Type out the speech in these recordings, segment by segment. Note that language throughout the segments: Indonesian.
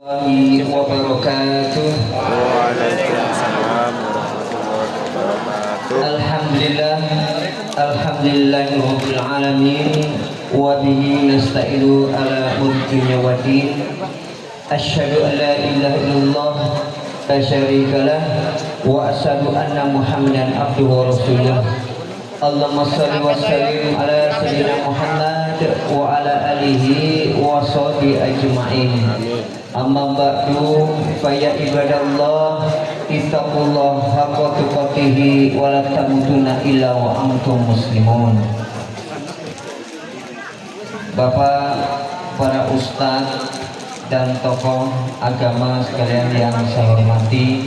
warahmatullahi wabarakatuh. Waalaikumsalam warahmatullahi wabarakatuh. Alhamdulillah, alhamdulillahirabbil alamin wa bihi nasta'inu ala mulki waddin. Asyhadu an la ilaha illallah la syarikalah wa asyhadu anna Muhammadan abduhu wa rasuluh. Allahumma shalli wa sallim ala sayyidina Muhammad wa ala alihi wa sahbihi ajma'in. Amma ba'du fa ya ibadallah ittaqullah haqqa tuqatih wa la tamutunna illa wa antum muslimun. Bapak, para ustadz dan tokoh agama sekalian yang saya hormati,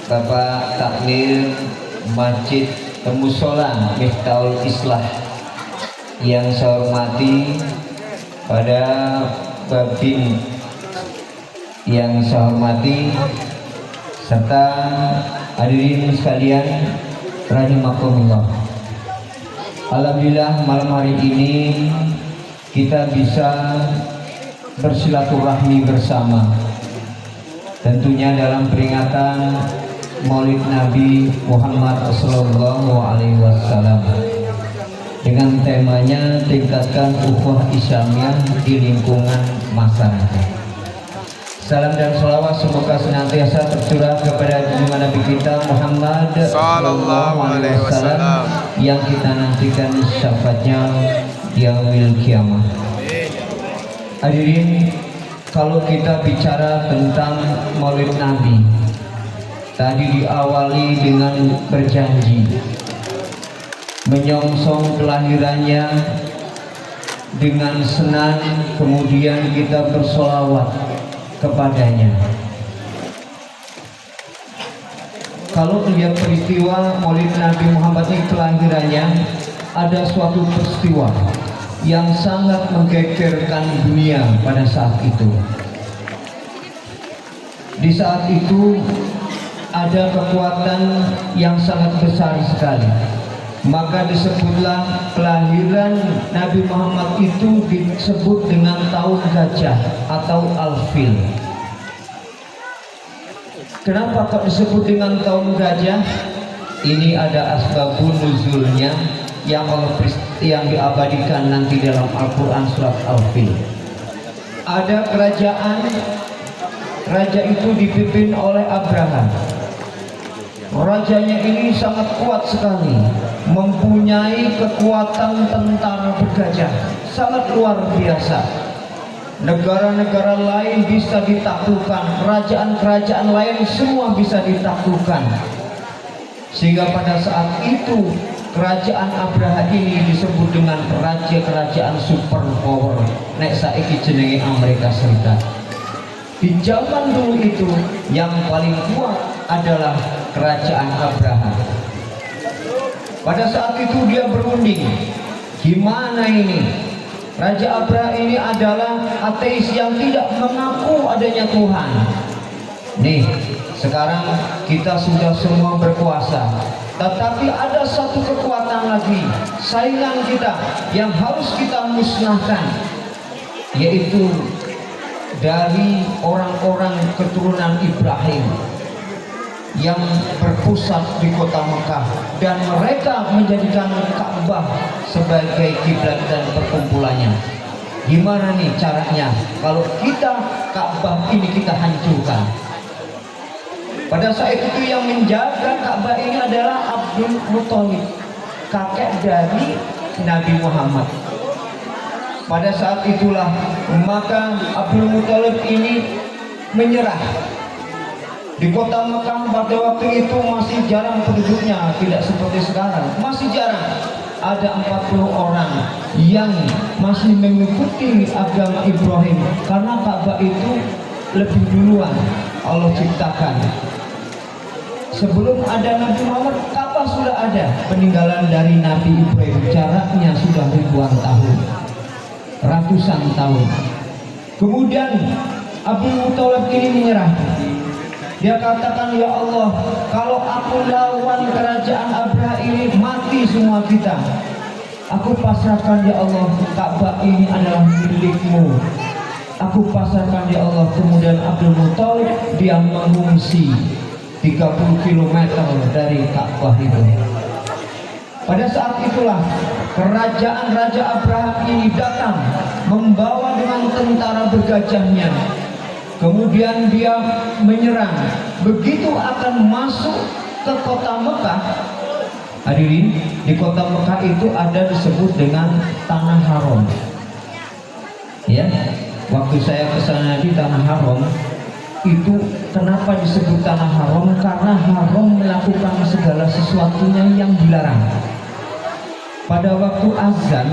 Bapak Takmir Masjid Musola Miftahul Islah yang saya hormati, pada Babin yang saya hormati, serta hadirin sekalian rahimakumullah. Alhamdulillah malam hari ini kita bisa bersilaturahmi bersama, tentunya dalam peringatan Maulid Nabi Muhammad Sallallahu Alaihi Wasallam dengan temanya tingkatkan ukhuwah Islamiyah di lingkungan masyarakat. Salam dan salawat semoga senantiasa tercurah kepada junjungan Nabi kita Muhammad Sallallahu Alaihi Wasallam yang kita nantikan syafaatnya di yaumil kiamah. Hadirin, kalau kita bicara tentang Maulid Nabi, tadi diawali dengan berjanji menyongsong kelahirannya dengan senang, kemudian kita bersolawat kepadanya. Kalau melihat peristiwa Maulid Nabi Muhammad ini, kelahirannya, ada suatu peristiwa yang sangat menggegerkan dunia pada saat itu. Di saat itu ada kekuatan yang sangat besar sekali. Maka disebutlah kelahiran Nabi Muhammad itu disebut dengan tahun gajah atau Al-Fil. Kenapa kok disebut dengan tahun gajah? Ini ada asbabun nuzulnya yang diabadikan nanti dalam Al-Quran surat Al-Fil. Ada kerajaan, raja itu dipimpin oleh Abraham. Rajanya ini sangat kuat sekali, mempunyai kekuatan tentara bergajah sangat luar biasa. Negara-negara lain bisa ditaklukkan, kerajaan-kerajaan lain semua bisa ditaklukkan. Sehingga pada saat itu kerajaan Abraha ini disebut dengan kerajaan superpower. Nek saiki jenenge Amerika Serikat. Di zaman dulu itu yang paling kuat adalah kerajaan Abraha. Pada saat itu dia berunding, gimana ini? Raja Abraha ini adalah ateis yang tidak mengaku adanya Tuhan. Nih, sekarang kita sudah semua berkuasa, tetapi ada satu kekuatan lagi, saingan kita yang harus kita musnahkan, yaitu dari orang-orang keturunan Ibrahim yang berpusat di kota Mekah, dan mereka menjadikan Ka'bah sebagai kiblat dan perkumpulannya. Gimana nih caranya kalau kita Ka'bah ini kita hancurkan? Pada saat itu yang menjaga Ka'bah ini adalah Abdul Muthalib, kakek dari Nabi Muhammad. Pada saat itulah maka Abdul Muthalib ini menyerah. Di kota Mekah pada waktu itu masih jarang penduduknya, tidak seperti sekarang, masih jarang. Ada 40 orang yang masih mengikuti agama Ibrahim, karena Ka'bah itu lebih duluan Allah ciptakan. Sebelum ada Nabi Muhammad, Ka'bah sudah ada, peninggalan dari Nabi Ibrahim, jaraknya sudah ribuan tahun, ratusan tahun. Kemudian Abdul Muthalib ini menyerah. Dia katakan, ya Allah, kalau aku lawan kerajaan Abraha ini, mati semua kita. Aku pasrahkan ya Allah, Ka'bah ini adalah milikmu. aku pasarkan ya Allah. Kemudian Abdul Muthalib dia mengungsi 30 km dari Ka'bah itu. Pada saat itulah kerajaan Raja Abraham ini datang membawa dengan tentara bergajahnya. Kemudian dia menyerang. Begitu akan masuk ke kota Mekah, hadirin, di kota Mekah itu ada disebut dengan Tanah Haram. Ya, waktu saya ke sana di Tanah Haram, itu kenapa disebut Tanah Haram? Karena haram melakukan segala sesuatunya yang dilarang. Pada waktu azan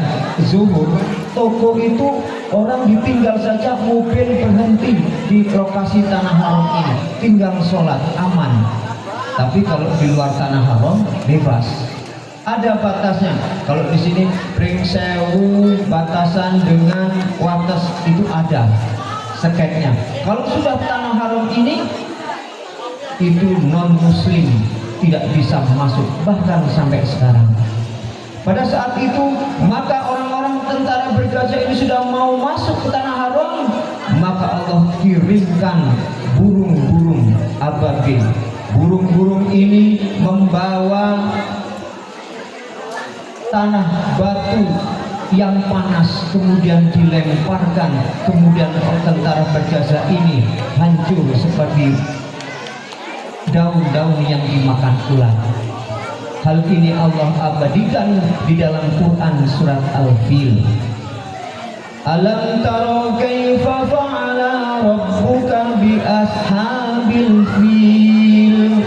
zuhur, toko itu orang ditinggal saja, mobil berhenti di lokasi Tanah Haram ini, tinggal sholat aman. Tapi kalau di luar Tanah Haram bebas. Ada batasnya. Kalau di sini ring sewu, batasan dengan wates itu ada seketnya. Kalau sudah Tanah Haram ini, itu non muslim tidak bisa masuk, bahkan sampai sekarang. Pada saat itu maka orang-orang tentara bergajah ini sudah mau masuk ke Tanah Haram, maka Allah kirimkan burung-burung ababil. Burung-burung ini membawa tanah batu yang panas, kemudian dilemparkan, kemudian tentara bergajah ini hancur seperti daun-daun yang dimakan ular. Hal ini Allah abadikan di dalam Quran surat Al-Fil. Alam tara kaifa fa'ala rabbuka bi ashabil fil.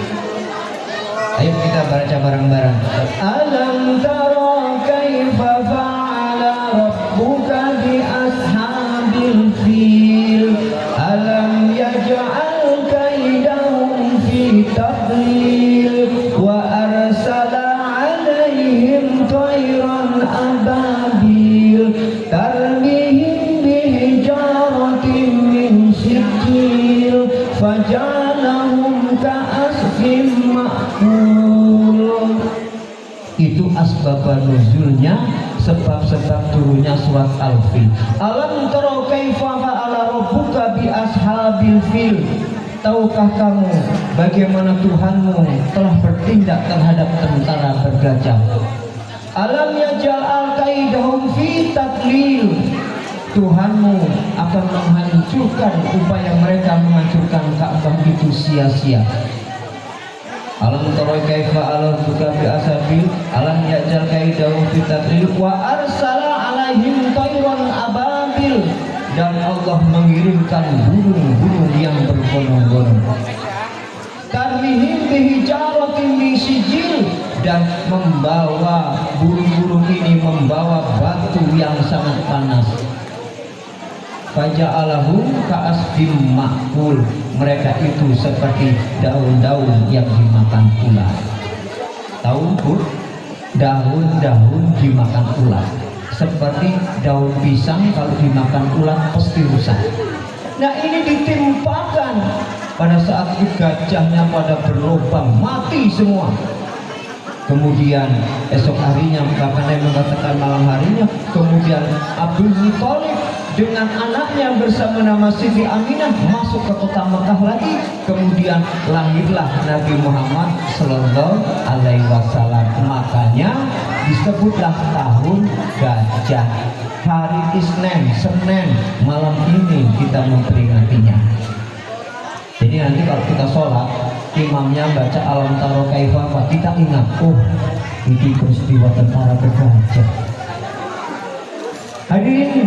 Ayo kita baca bareng-bareng. Alam tara kaifa fa'ala rabbuka bi ashabil fil. Alam yaj'al kaidahum fi tadlil wa arsala 'alaihim tayran ababil tarmihim bihijaratin min sijil fajalahum ka'asfin ma'kul. Itu asbab nuzulnya, sebab-sebab turunnya surat Al-Fil. Alam tara kaifa fa'ala rabbuka bi ashabil fil. Tahukah kamu bagaimana Tuhanmu telah bertindak terhadap tentara bergajah? Alam yaj'al kaidahum fi tadlil. Tuhanmu akan menghancurkan upaya mereka menghancurkan Ka'bah itu sia-sia. Alam tara kaifa rabbuka bi ashabil alam yaj'al kaidahum fi tadlil wa arsala 'alaihim tayran ababil. Dan Allah mengirimkan burung-burung yang berbondong-bondong. Tarmihim bihijaratin min sijil, dan membawa burung-burung ini membawa batu yang sangat panas. Faja'alahum ka'asfim ma'kul. Mereka itu seperti daun-daun yang dimakan ular. Tahu Bu? Daun-daun dimakan ular. Seperti daun pisang kalau dimakan ular pasti rusak. Nah ini ditimpakan pada saat gajahnya pada berlubang mati semua. Kemudian esok harinya, bahkan yang mengatakan malam harinya, kemudian Abdul Muthalib dengan anaknya bersama nama Siti Aminah masuk ke kota Mekah lagi. Kemudian lahirlah Nabi Muhammad Sallallahu Alaihi Wasallam. Makanya disebutlah tahun gajah. Hari Isnin, Senin malam ini kita memperingatinya. Jadi nanti kalau kita sholat, imamnya baca alam taro kaifa, kita ingat, oh ini peristiwa tentara bergajah. Hadirin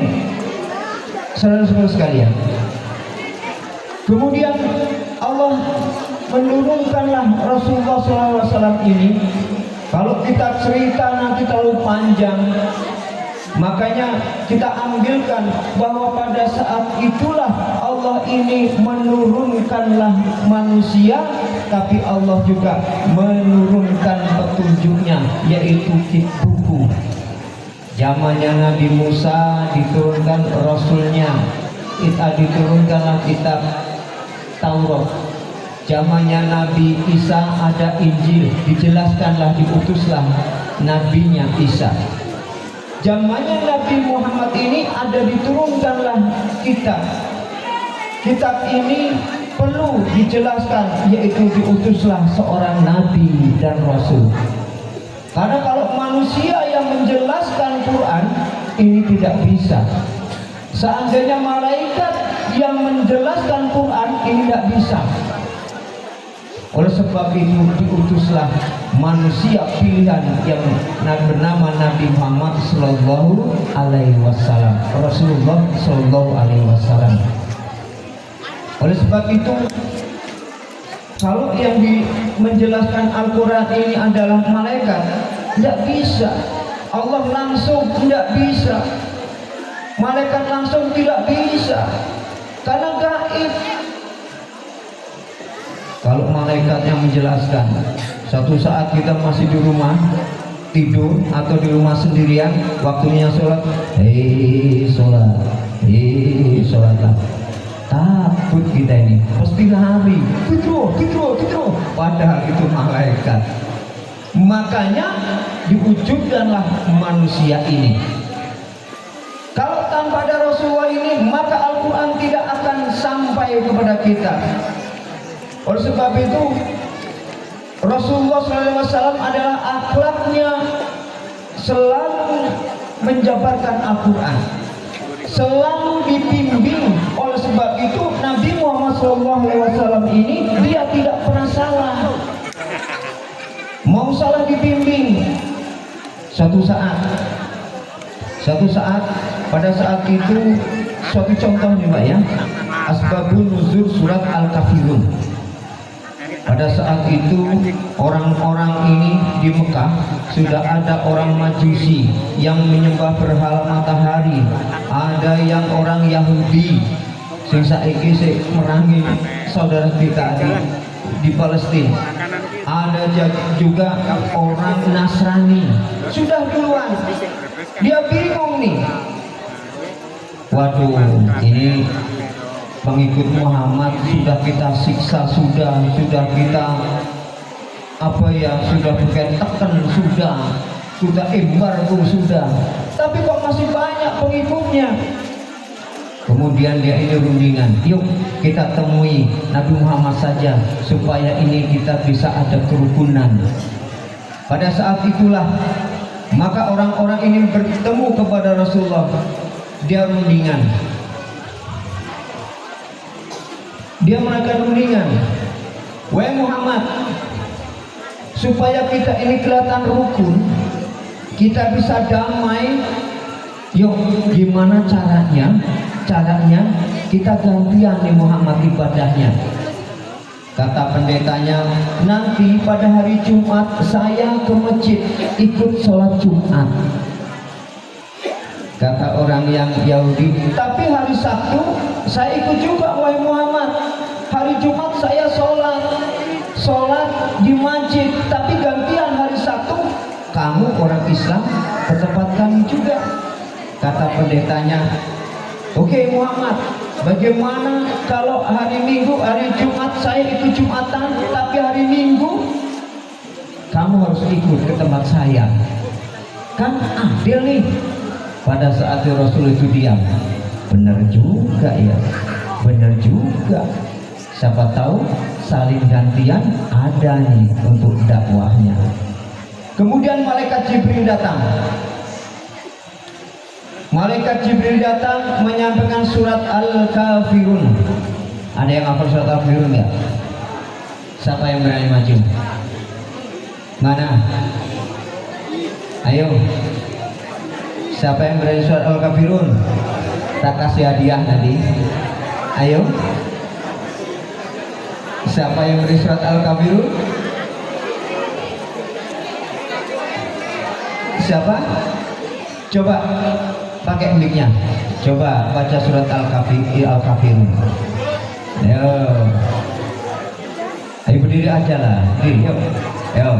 saudara-saudara sekalian, kemudian Allah menurunkanlah Rasulullah SAW ini. Kalau kita cerita nanti terlalu panjang, makanya kita ambilkan bahwa pada saat itulah Allah ini menurunkanlah manusia, tapi Allah juga menurunkan petunjuknya, yaitu buku. Zamannya Nabi Musa diturunkan Rasulnya, diturunkanlah kitab Taurat. Zamannya Nabi Isa ada Injil, dijelaskanlah, diutuslah nabinya Isa. Zamannya Nabi Muhammad ini ada diturunkanlah kitab kitab ini perlu dijelaskan, yaitu diutuslah seorang nabi dan rasul. Karena kalau manusia yang menjelaskan Quran ini tidak bisa. Seandainya malaikat yang menjelaskan Quran ini tidak bisa. Oleh sebab itu diutuslah manusia pilihan yang bernama Nabi Muhammad Sallallahu Alaihi Wasallam, Rasulullah Sallallahu Alaihi Wasallam. Oleh sebab itu, kalau yang menjelaskan Al-Quran ini adalah malaikat, tidak bisa. Allah langsung tidak bisa. Malaikat langsung tidak bisa, karena gaib. Kalau malaikat yang menjelaskan, suatu saat kita masih di rumah tidur atau di rumah sendirian, waktunya sholat, sholat, takut kita ini, pasti lari, gitu. Padahal itu malaikat. Makanya diwujudkanlah manusia ini. Kalau tanpa ada Rasulullah ini, maka Al-Quran tidak akan sampai kepada kita. Oleh sebab itu, Rasulullah SAW adalah akhlaknya selalu menjabarkan Al-Quran, selalu dibimbing. Oleh sebab itu, Nabi Muhammad SAW ini dia tidak pernah salah. Mau salah dibimbing. Suatu saat pada saat itu, suatu contoh nih Pak ya, asbabun nuzul surat Al-Kafirun. Pada saat itu orang-orang ini di Mekah sudah ada orang Majusi yang menyembah berhala matahari, ada yang orang Yahudi sing saiki sik merangi saudara kita di Palestina, ada juga orang Nasrani sudah duluan. Dia bingung nih, waduh, ini pengikut Muhammad sudah kita siksa, sudah kita sudah bikin tekan, sudah embargo, sudah, tapi kok masih banyak pengikutnya. Kemudian dia ini rundingan, yuk kita temui Nabi Muhammad saja supaya ini kita bisa ada kerukunan. Pada saat itulah maka orang-orang ini bertemu kepada Rasulullah. Dia rundingan, dia melakukan rundingan, wahai Muhammad, supaya kita ini kelihatan rukun, kita bisa damai, yuk gimana caranya kita gantian nih Muhammad ibadahnya. Kata pendetanya, nanti pada hari Jumat saya ke masjid ikut sholat Jumat. Kata orang yang Yahudi, tapi hari Sabtu saya ikut juga wahai Muhammad. Hari Jumat saya sholat di masjid, tapi gantian hari Sabtu kamu orang Islam ke tempat kami juga. Kata pendetanya, oke Muhammad, bagaimana kalau hari Minggu, hari Jumat saya ikut Jumatan, tapi hari Minggu kamu harus ikut ke tempat saya, kan adil nih. Pada saat Rasul itu diam, benar juga ya, benar juga. Siapa tahu saling gantian ada nih untuk dakwahnya. Kemudian malaikat Jibril datang. Malaikat Jibril datang menyampaikan surat Al-Kafirun. Ada yang hafal surat Al-Kafirun nggak? Siapa yang berani maju? Mana? Ayo. Siapa yang berani surat Al-Kafirun? Tak kasih hadiah nanti. Ayo. Siapa yang berani surat Al-Kafirun? Siapa? Coba pakai mic-nya. Coba baca surat Al-Kafirun. Ayo berdiri aja lah. Berdiri, yuk. Ayo.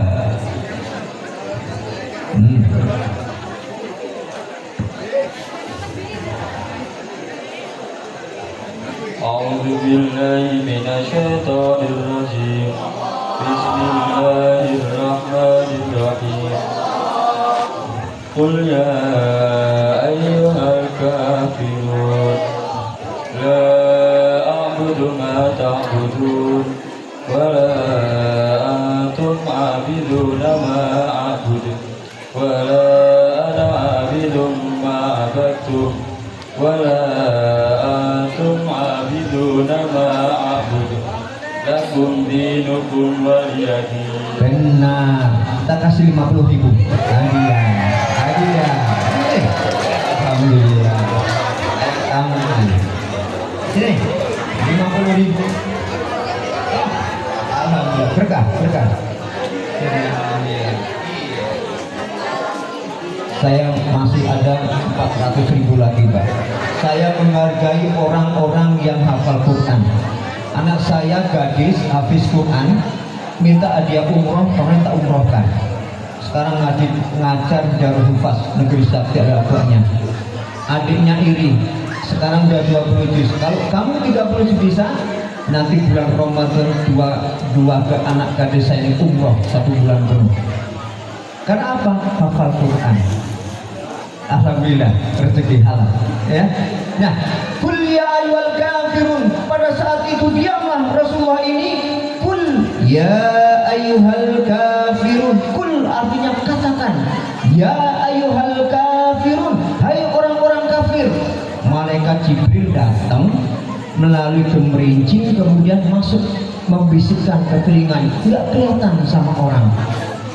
A'udzu billahi minasyaitonir rajim. Bismillahirrahmanirrahim. Qul ya ayyuhal kafirun la ما تعبدون ولا أنتم عابدون ما أعبد ولا أنا عابد ما عبدتم ولا أنتم عابدون ما أعبد لكم دينكم ولي دين. Benar, kita kasih 50.000 hadiah. Alhamdulillah. Tangan. Sini, 50.000. Alhamdulillah, berkah. Saya masih ada 400.000 lagi, Pak. Saya menghargai orang-orang yang hafal Quran. Anak saya gadis hafiz Quran, minta hadiah umroh, kemarin tak umrohkan. Sekarang ngajar Darul Hufaz Negeri Sakti ada abahnya. Adiknya iri, sekarang udah 20 juz. Kalau kamu 30 bisa, nanti bulan Ramadan dua ke anak gadis saya ini umroh 1 bulan penuh. Karena apa? Hafal Quran. Alhamdulillah, rezeki halal. Ya. Nah, kul ya ayyuhal kafirun. Pada saat itu diamlah Rasulullah ini. Kul ya ayyuhal kafirun. Kul artinya katakan. Ya ayyuhal kafirun. Hai orang-orang kafir. Malaikat Jibril datang melalui gemerincing, kemudian masuk membisikkan ke telinganya. Tidak kelihatan sama orang.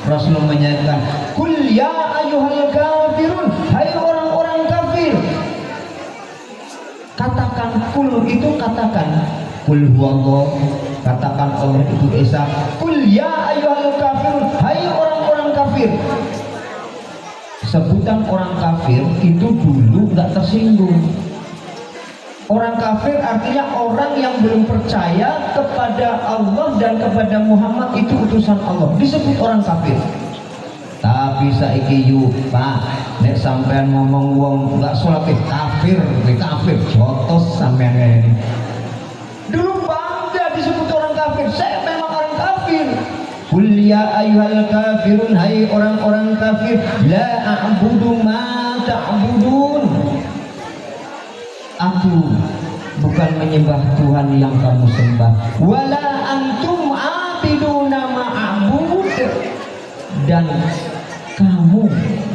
Rasulullah menyatakan, kul ya ayyuhal kafirun. Hai orang-orang kafir. Katakan kul itu katakan. Kul huwallah. Katakan Allah itu Esa. Kul ya ayyuhal kafirun. Hai orang-orang kafir. Sebutan orang kafir itu dulu nggak tersinggung. Orang kafir artinya orang yang belum percaya kepada Allah dan kepada Muhammad itu utusan Allah, disebut orang kafir. Tapi saiki yu Pak, nek sampean ngomong wong enggak salat kafir, jotos sampean ini. Dulu bangga disebut orang kafir, saya memang orang kafir. Qul ya ayyuhal kafirun, hai orang-orang kafir, la a'budu ma ta'budun. Aku bukan menyembah Tuhan yang kamu sembah. Wala antum abiduna ma'bud. Dan kamu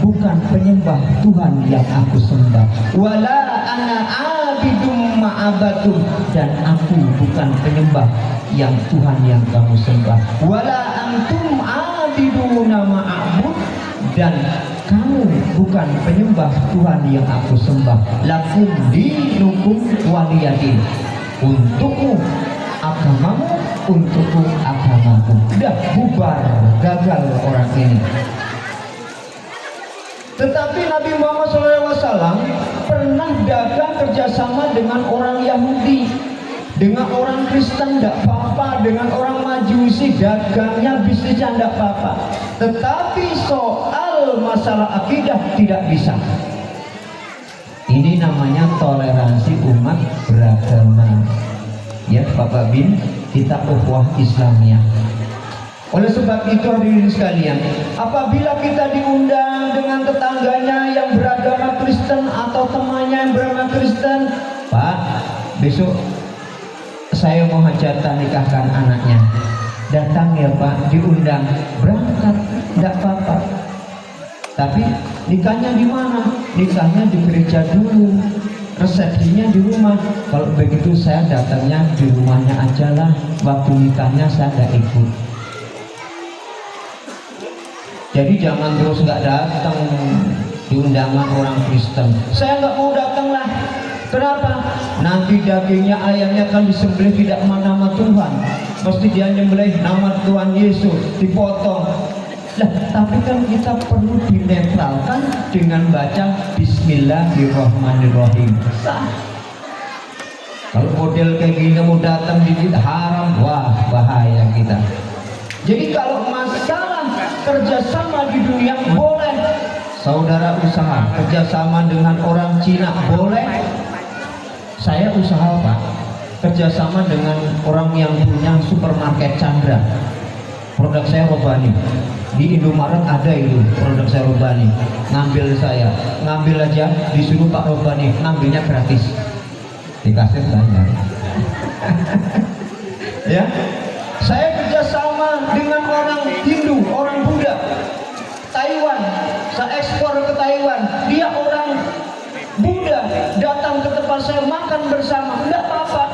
bukan penyembah Tuhan yang aku sembah. Wala ana abidum ma'abatum. Dan aku bukan penyembah yang Tuhan yang kamu sembah. Wala antum abiduna ma'bud. Dan kamu bukan penyembah Tuhan yang aku sembah. Lakum dinukum waliyadin. Untukmu agamamu, untukku agamaku. Udah bubar, gagal orang ini. Tetapi Nabi Muhammad SAW pernah dagang kerjasama dengan orang Yahudi, dengan orang Kristen tidak apa-apa, dengan orang Majusi dagangnya bisnisnya tidak apa-apa. Tetapi soal masalah akidah tidak bisa. Ini namanya toleransi umat beragama. Ya Bapak Bin, kita ukhuwah Islamiyah. Oleh sebab itu hadirin sekalian, apabila kita diundang dengan tetangganya yang beragama Kristen atau temannya yang beragama Kristen, Pak, besok saya mau hajatan nikahkan anaknya. Datang ya Pak, diundang, berangkat, tidak apa-apa. Tapi nikahnya di mana? Nikahnya di gereja dulu, resepsinya di rumah. Kalau begitu saya datangnya di rumahnya aja lah. Waktu nikahnya saya tidak ikut. Jadi jangan terus nggak datang di undangan orang Kristen. Saya nggak mau datang lah. Kenapa? Nanti dagingnya ayamnya akan disembelih tidak nama Tuhan. Pasti dia nyembelih nama Tuhan Yesus, dipotong. Lah, tapi kan kita perlu dinetralkan dengan baca Bismillahirrahmanirrahim. Sah. Kalau model kayak gini mau datang di kita haram, wah bahaya kita. Jadi kalau masalah kerjasama di dunia boleh. Saudara usaha kerjasama dengan orang Cina boleh. Saya usaha Pak, kerjasama dengan orang yang punya supermarket Chandra. Produk saya Robani. Di Indomaret ada itu produk saya Robani. Ngambil aja, disuruh Pak Robani, ngambilnya gratis. Dikasih banyak. Ya, saya kerjasama dengan orang Hindu, orang Buddha, Taiwan. Saya ekspor ke Taiwan. Dia orang Buddha datang ke tempat saya makan bersama, tidak apa-apa,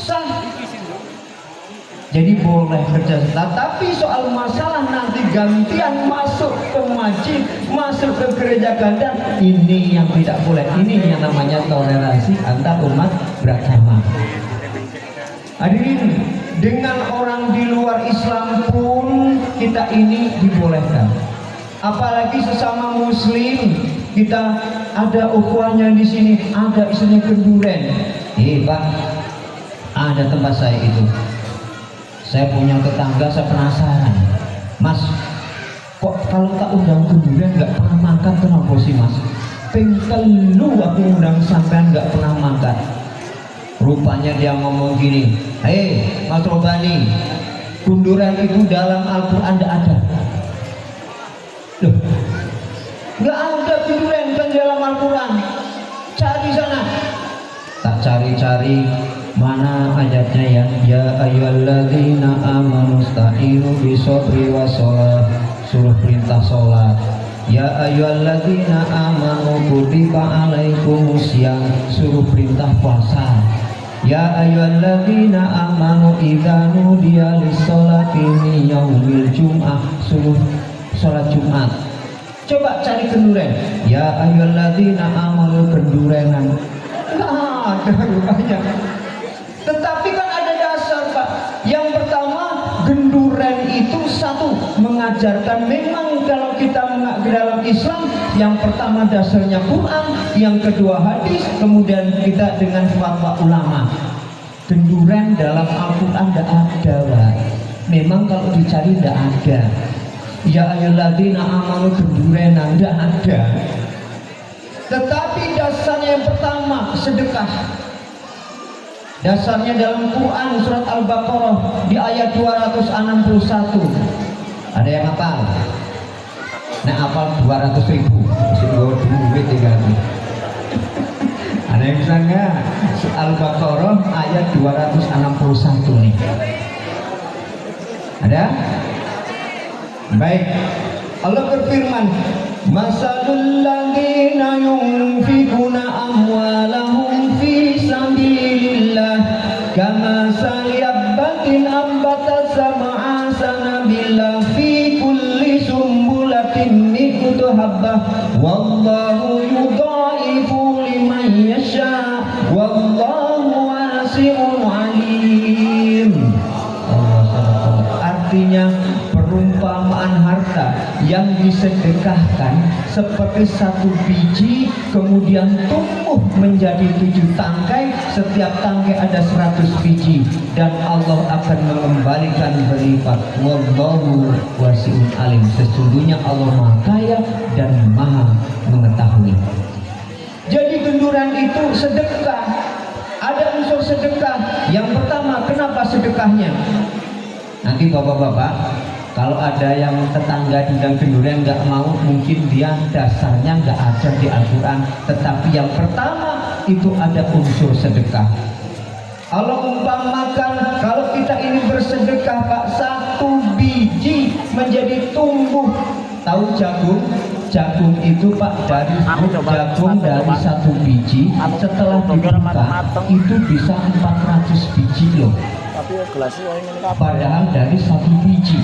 sah. Jadi boleh kerjasama. Tapi soal masalah nanti gantian masuk ke masjid, masuk ke gereja ganda, ini yang tidak boleh. Ini yang namanya toleransi antar umat beragama. Hadirin, dengan orang di luar Islam pun kita ini dibolehkan. Apalagi sesama Muslim, kita ada ukhuwahnya di sini, ada isinya kenduren. Pak, ada tempat saya itu. Saya punya tetangga, saya penasaran. Mas, kok kalau tak undang kenduren nggak pernah makan, kenapa sih Mas? Pengkelu aku undang sampean nggak pernah makan. Rupanya dia ngomong gini, Mas Robani, kunduran itu dalam Al-Quran tidak ada. Loh, nggak ada kunduran kan dalam Al-Quran. Cari sana. Tak cari-cari, mana ayatnya ya ayyuhalladzina amanu sta'inu bishabri wassalah. Suruh perintah sholat. Ya ayyuhalladzina amanu kutiba alaikumusiyam. Suruh perintah puasa. Ya ayyuhalladzina amanu idza nudiya lis-sholati min yaumil jum'ah. Suruh sholat Jumat. Coba cari kenduren. Ya ayyuhalladzina amanu kendurenan. Nah, ada rupanya. Tetapi kan ada dasar, Pak. Yang pertama, genduren itu satu mengajarkan, memang kalau kita di dalam Islam, yang pertama dasarnya Quran, yang kedua hadis, kemudian kita dengan fatwa ulama. Genduren dalam Al-Quran tidak ada, Pak. Memang kalau dicari tidak ada. Ya ayyuhalladzina amanu gendurenan, tidak ada. Tetapi dasarnya yang pertama sedekah. Dasarnya dalam Quran surat Al-Baqarah di ayat 261. Ada yang hafal? Nah, hafal 200.000. Mesti bawa duit 300. Ada yang bisa nggak? Al-Baqarah ayat 261 nih. Ada? Baik. Allah berfirman, masalul ladzina yunfikuna amwalahum fi sabilillah kamathali habbatin ambatat sab'a sanabillah fi kulli sumbulatin mi'atu habbah wallahu yudha'ifu liman yasha wallahu wasi'un alim. Artinya perumpamaan harta yang disedekahkan seperti satu biji kemudian tumbuh menjadi 7 tangkai, setiap tangkai ada 100 biji dan Allah akan mengembalikan berlipat. Wallahu wasi'un alim. Sesungguhnya Allah Maha Kaya dan Maha Mengetahui. Jadi genduran itu sedekah. Ada unsur sedekah. Yang pertama, kenapa sedekahnya? Nanti bapak-bapak, kalau ada yang tetangga diundang genduren nggak mau, mungkin dia dasarnya nggak ada di Al-Quran. Tetapi yang pertama itu ada unsur sedekah. Allah umpamakan kalau kita ini bersedekah, Pak, satu biji menjadi tumbuh. Tahu jagung? Jagung itu, Pak, dari jagung dari satu biji setelah dibuka itu bisa 400 biji loh. Padahal dari satu biji.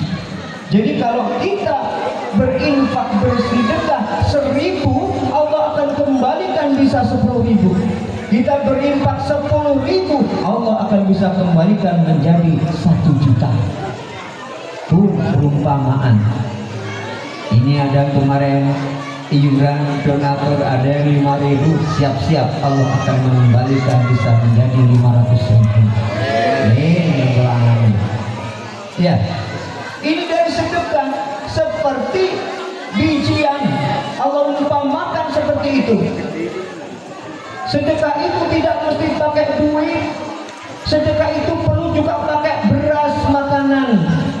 Jadi kalau kita berinfak, bersedekah 1.000, Allah akan kembalikan bisa 10.000. Kita berinfak 10.000, Allah akan bisa kembalikan menjadi 1 juta. Itu perumpamaan. Ini ada kemarin iuran donatur ada yang 5.000, siap-siap Allah akan mengembalikan bisa menjadi 500.000. Ini pelangan. Ya, ini dari sedekah seperti bijian. Allah umpamakan seperti itu. Sedekah itu tidak mesti pakai duit. Sedekah itu perlu juga pakai beras makanan.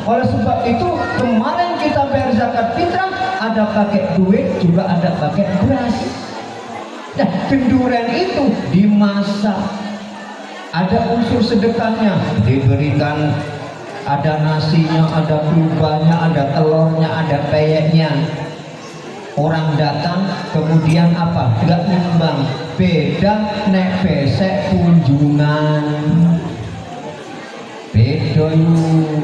Oleh sebab itu kemarin kita bayar zakat fitrah, ada pakai duit juga ada pakai beras. Nah, genduren itu dimasak. ada unsur sedekahnya, diberikan, ada nasinya, ada kubahnya, ada telurnya, ada peyeknya. Orang datang kemudian apa? Enggak nyumbang. Beda nek besek kunjungan. Beda yuk.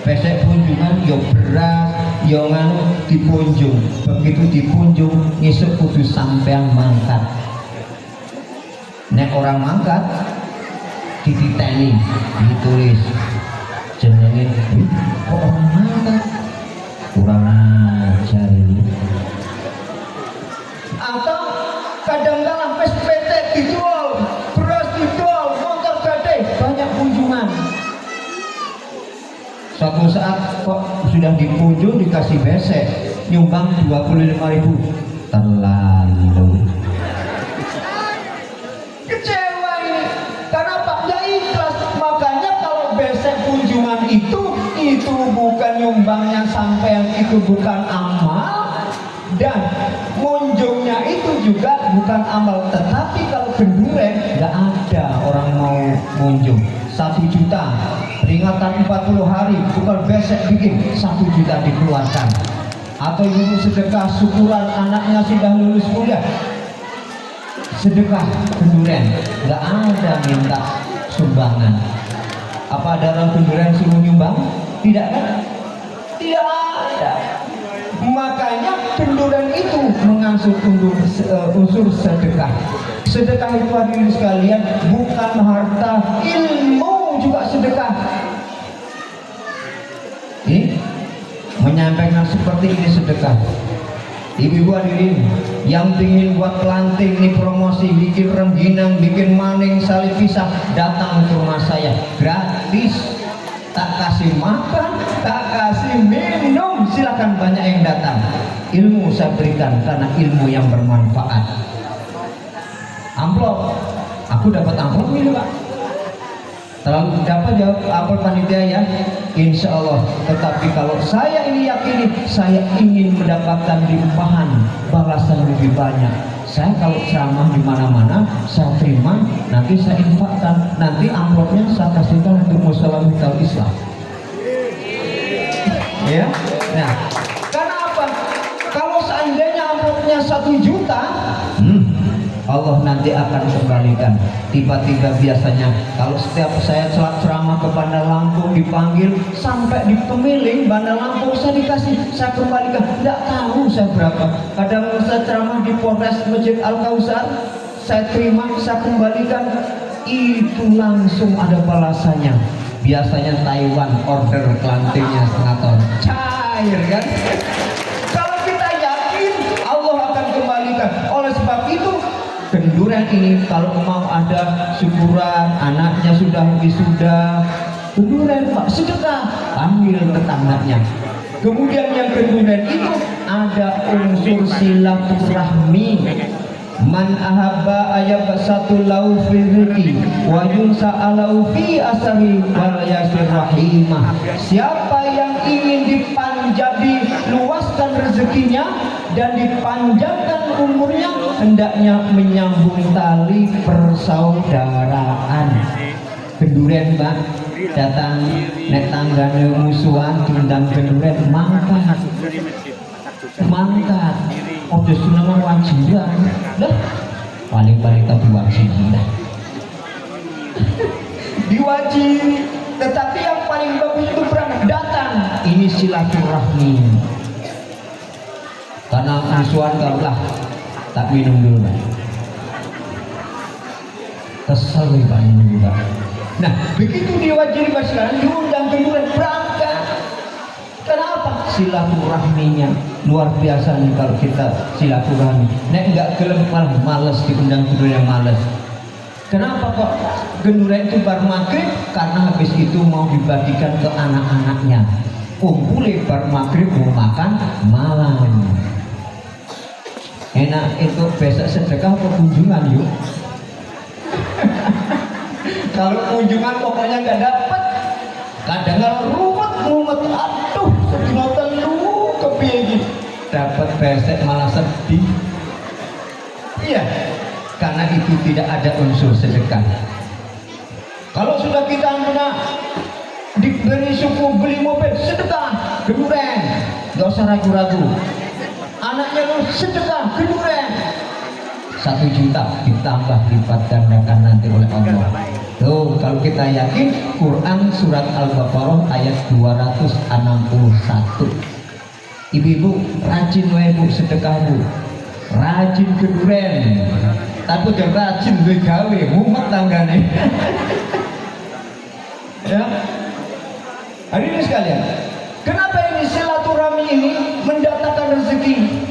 Besek kunjungan yo beras, yo nganu dipunjung. Begitu dipunjung ngisuk kudu sampean mangkat. Nek orang mangkat dititeni, ditulis jenenge kok orang mangkat. Kurang ajar ini. Atau kadang-kadang PT dijual, beras dijual, motor gede, banyak kunjungan. Suatu saat kok sudah dikunjung dikasih besek, nyumbang 25.000, terlalu kecewa ini. Karena Pak nggak ikhlas. Makanya kalau besek kunjungan itu bukan nyumbangnya sampean, itu bukan amal, dan munjungnya itu juga bukan amal. Tetapi kalau genduren nggak ada orang mau munjung. 1 juta peringatan 40 hari bukan besek bikin 1 juta dikeluarkan. Atau ibu sedekah syukuran anaknya sudah lulus kuliah, sedekah genduren, nggak ada minta sumbangan. Apa ada orang genduren suruh nyumbang? Tidak kan? Tidak ada. Makanya genduren itu mengandung unsur sedekah. Sedekah itu hadirin sekalian bukan harta, ilmu juga sedekah. Ini menyampaikan seperti ini sedekah. Ibu-ibu hadirin yang ingin buat planting nih, promosi, bikin rengginang, bikin maning, salib pisah, datang ke rumah saya gratis. Tak kasih makan, tak kasih minum, silakan, banyak yang datang. Ilmu saya berikan karena ilmu yang bermanfaat. Amplop, aku dapat amplop ini Pak. Terlalu dapat jawab amplop panitia ya, insya Allah. Tetapi kalau saya ini yakini, saya ingin mendapatkan limpahan balasan lebih banyak. Saya kalau ceramah di mana-mana, saya terima, nanti saya infakkan, nanti amplopnya saya kasihkan untuk Musyawarah Mital Islam. Ya, nah, karena apa? Kalau seandainya amplopnya 1 juta, Allah nanti akan kembalikan. Tiba-tiba biasanya kalau setiap saya ceramah ke Bandar Lampung dipanggil sampai di Pemiling Bandar Lampung, saya dikasih, saya kembalikan. Tidak tahu saya berapa. Kadang saya ceramah di Polres Masjid Al Kausar, saya terima, saya kembalikan. Itu langsung ada balasannya. Biasanya Taiwan order plantingnya 1/2 ton. Cair kan? Kalau kita yakin Allah akan kembalikan. Oleh sebab itu genduren ini kalau mau ada syukuran, anaknya sudah wisuda, genduren Pak, sedekah, panggil tetangganya. Kemudian yang genduren itu ada unsur silaturahmi. Man ahabba ayabsatu lau fi rizqi wa yunsa'alau fi asari wal yasir rahimah. Siapa yang ingin diluaskan rezekinya dan dipanjangkan umurnya, hendaknya menyambung tali persaudaraan. Genduren Mbak, datang nek tanggane musuhan diundang genduren, mangkat. Ojo sunama wajiban lah, paling-paling tapi wajiban diwajib. Tetapi yang paling bagus itu berangkat datang, ini silaturahmi. Karena musuhan kalah, tak minum dulu Pak. Kesel Pak minum juga. Nah begitu diwajibi sekarang diundang genduren berangkat. Kenapa? Silaturahminya luar biasa nih kalau kita silaturahmi. Nek enggak gelem malah males diundang genduren, yang males. Kenapa kok genduren itu bar maghrib? Karena habis itu mau dibagikan ke anak-anaknya. Kumpul bar maghrib mau makan malam. Enak itu besok sedekah atau kunjungan yuk. Kalau kunjungan pokoknya nggak dapat. Kadang rumet, aduh, sedinoten lu kepiye gitu. Dapat besek malah sedih. Iya, karena itu tidak ada unsur sedekah. Kalau sudah kita diberi suku beli mobil, sedekah, geduren, nggak usah ragu-ragu. Anaknya lu sedekah, geduren, 1 juta ditambah lipat gandakan nanti oleh Allah. Tuh, kalau kita yakin, Quran surat Al-Baqarah ayat 261. Ibu-ibu rajin wae bu sedekah bu, rajin geduren, tapi jangan rajin gue gawe, mumet tanggane. Ya, hadirin sekalian, kenapa ini silaturahmi ini mendatangkan rezeki?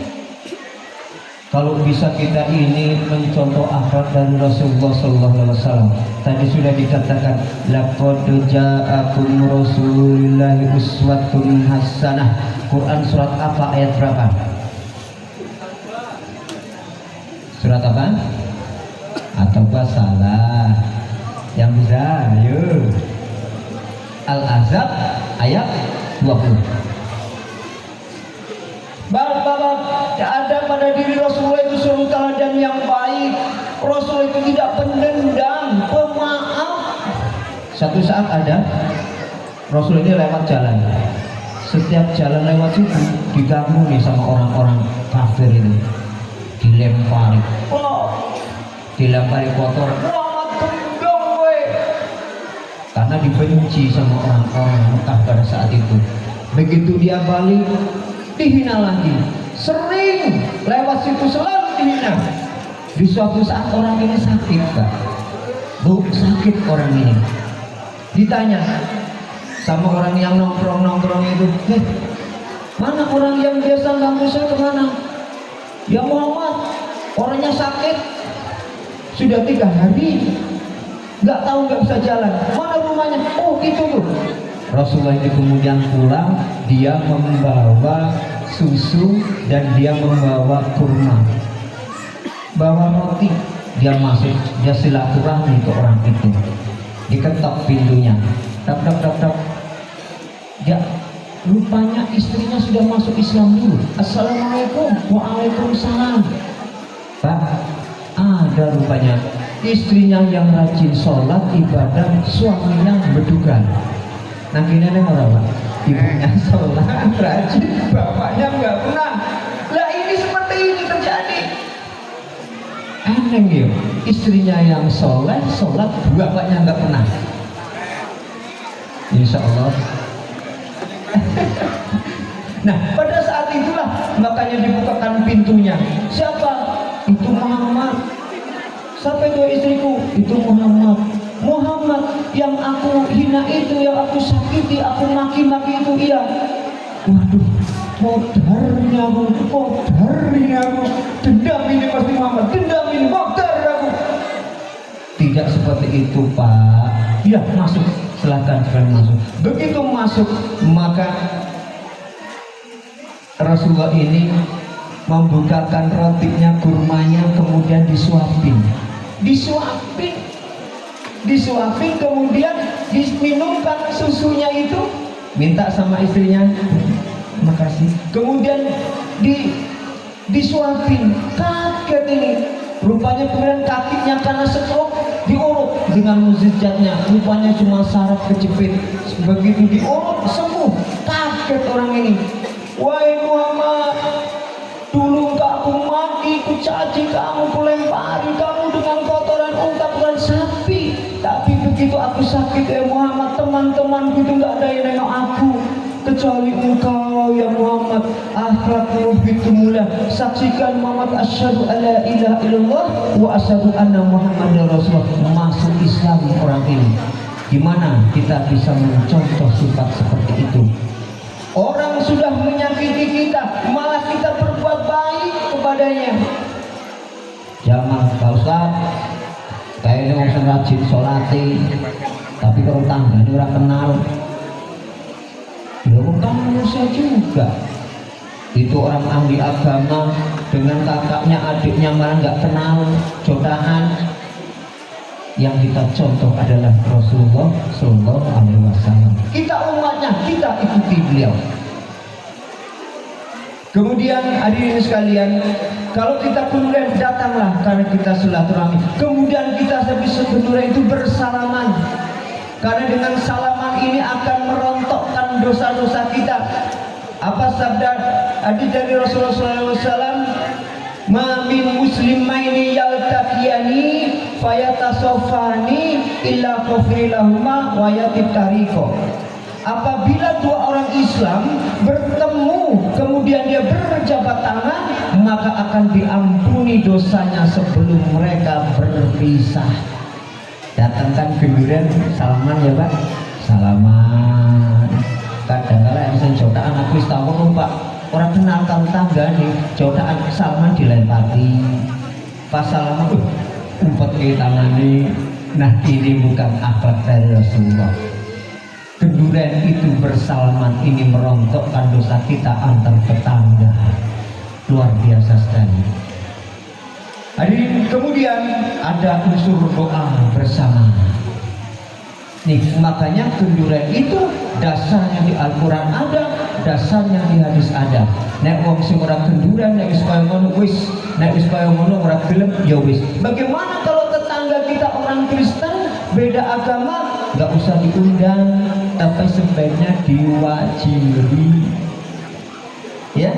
Kalau bisa kita ini mencontoh akhlak dari Rasulullah SAW. Tadi sudah dikatakan, laqad ja'akum rasulillahi uswatun hasanah. Quran surat apa, ayat berapa? Surat apa? Atau salah? Yang bisa, yuk. Al-Ahzab ayat 20. Bapak-bapak, ada pada diri Rasulullah itu suri teladan yang baik. Rasul itu tidak pendendam, pemaaf. Satu saat ada Rasul ini lewat jalan. Setiap jalan lewat situ diganggu nih sama orang-orang kafir itu. Dilempari, dilempari kotor. Muhammad gendong gue. Karena dibenci sama orang-orang Mekah pada saat itu. Begitu dia balik, dihina lagi. Sering lewat situ selalu dihina. Di suatu saat orang ini sakit, Pak. Bu, sakit orang ini. Ditanya sama orang yang nongkrong itu, mana orang yang biasa ganggu saya kemana? Ya Muhammad, orangnya sakit, sudah 3 hari, nggak tahu, nggak bisa jalan. Mana rumahnya? Oh itu tuh. Rasulullah ini kemudian pulang, dia membawa susu dan dia membawa kurma, bawa roti. Dia masuk, dia silaturahmi ke orang itu. Diketok pintunya, tap. Ya, rupanya istrinya sudah masuk Islam dulu. Assalamualaikum. Waalaikumsalam. Pak, ada rupanya istrinya yang rajin sholat ibadah, suaminya bedugan. Nah gini nih orang Pak, ibunya sholat rajin, bapaknya nggak pernah. Lah ini seperti ini terjadi. Aneh ya, istrinya yang sholat, bapaknya nggak pernah. Insya Allah. Nah pada saat itulah makanya dibukakan pintunya. Siapa? Itu Muhammad. Siapa itu istriku? Itu Muhammad. Muhammad yang aku hina itu, yang aku sakiti, aku maki-maki itu, iya. Waduh, modarnya aku, dendam ini pasti Muhammad, dendam ini, modar aku. Tidak seperti itu Pak. Ya masuk, silahkan masuk. Begitu masuk, maka Rasulullah ini membukakan rotinya, kurmanya, kemudian disuapin, kemudian diminumkan susunya itu, minta sama istrinya, makasih. Kemudian disuapin, kaget ini. Rupanya kemudian kakinya karena stroke diurut dengan mukjizatnya. Rupanya cuma saraf kejepit. Begitu diurut sembuh. Kaget orang ini. Wahai Muhammad, dulu aku maki, ku caci kamu, ku lempari kamu dengan kotoran unta bukan sapi. Tapi begitu aku sakit ya Muhammad, teman-temanku itu nggak ada yang nengok aku kecuali engkau ya Muhammad. Akhlakmu begitu mulia. Saksikan Muhammad, asyhadu alla ilaha illallah wa asyhadu anna Muhammadar Rasulullah. Masuk Islam orang ini. Gimana kita bisa mencontoh sifat seperti itu? Orang sudah menyakiti kita, malah kita berbuat baik kepadanya. Jangan Pak Ustaz, kayaknya orang rajin sholati, tapi kalau tangganya orang kenal. Ya bukan manusia juga. Itu orang ahli agama dengan kakaknya, adiknya malah nggak kenal, jodohan. Yang kita contoh adalah Rasulullah Sallallahu Alaihi Wasallam. Kita umatnya, kita ikuti beliau. Kemudian hadirin sekalian, kalau kita kemudian datanglah karena kita silaturahmi, kemudian kita habis sebenarnya itu bersalaman. karena dengan salaman ini akan merontokkan dosa-dosa kita. Apa sabda hadis dari Rasulullah SAW? Ma min muslimaini yaltaqiyani fayatasofani illa ghafrilahuma wa yatitariqo. Apabila dua orang Islam bertemu kemudian dia berjabat tangan, maka akan diampuni dosanya sebelum mereka berpisah. Datangkan gendurian salaman ya Pak, salaman. Kadang-kadang yang saya jodohan aku istawa Pak, orang kenal tangga nih, jodohan salaman dilempari. Pas salaman, umpet ke tangan nih. Nah ini bukan akhlak dari Rasulullah. Gendurian itu bersalaman ini merontokkan dosa kita antar tetangga. Luar biasa sekali. Hadirin, kemudian ada unsur doa bersama. Nih, makanya gendurian itu dasarnya di Al-Quran ada, dasarnya di hadis ada. Nek wong sing ora gendurian, nek wis kaya ngono wis, nek wis kaya ngono ora gelem ya wis. Bagaimana kalau tetangga kita orang Kristen beda agama? Nggak usah diundang, tapi sebaiknya diwajibi. Ya,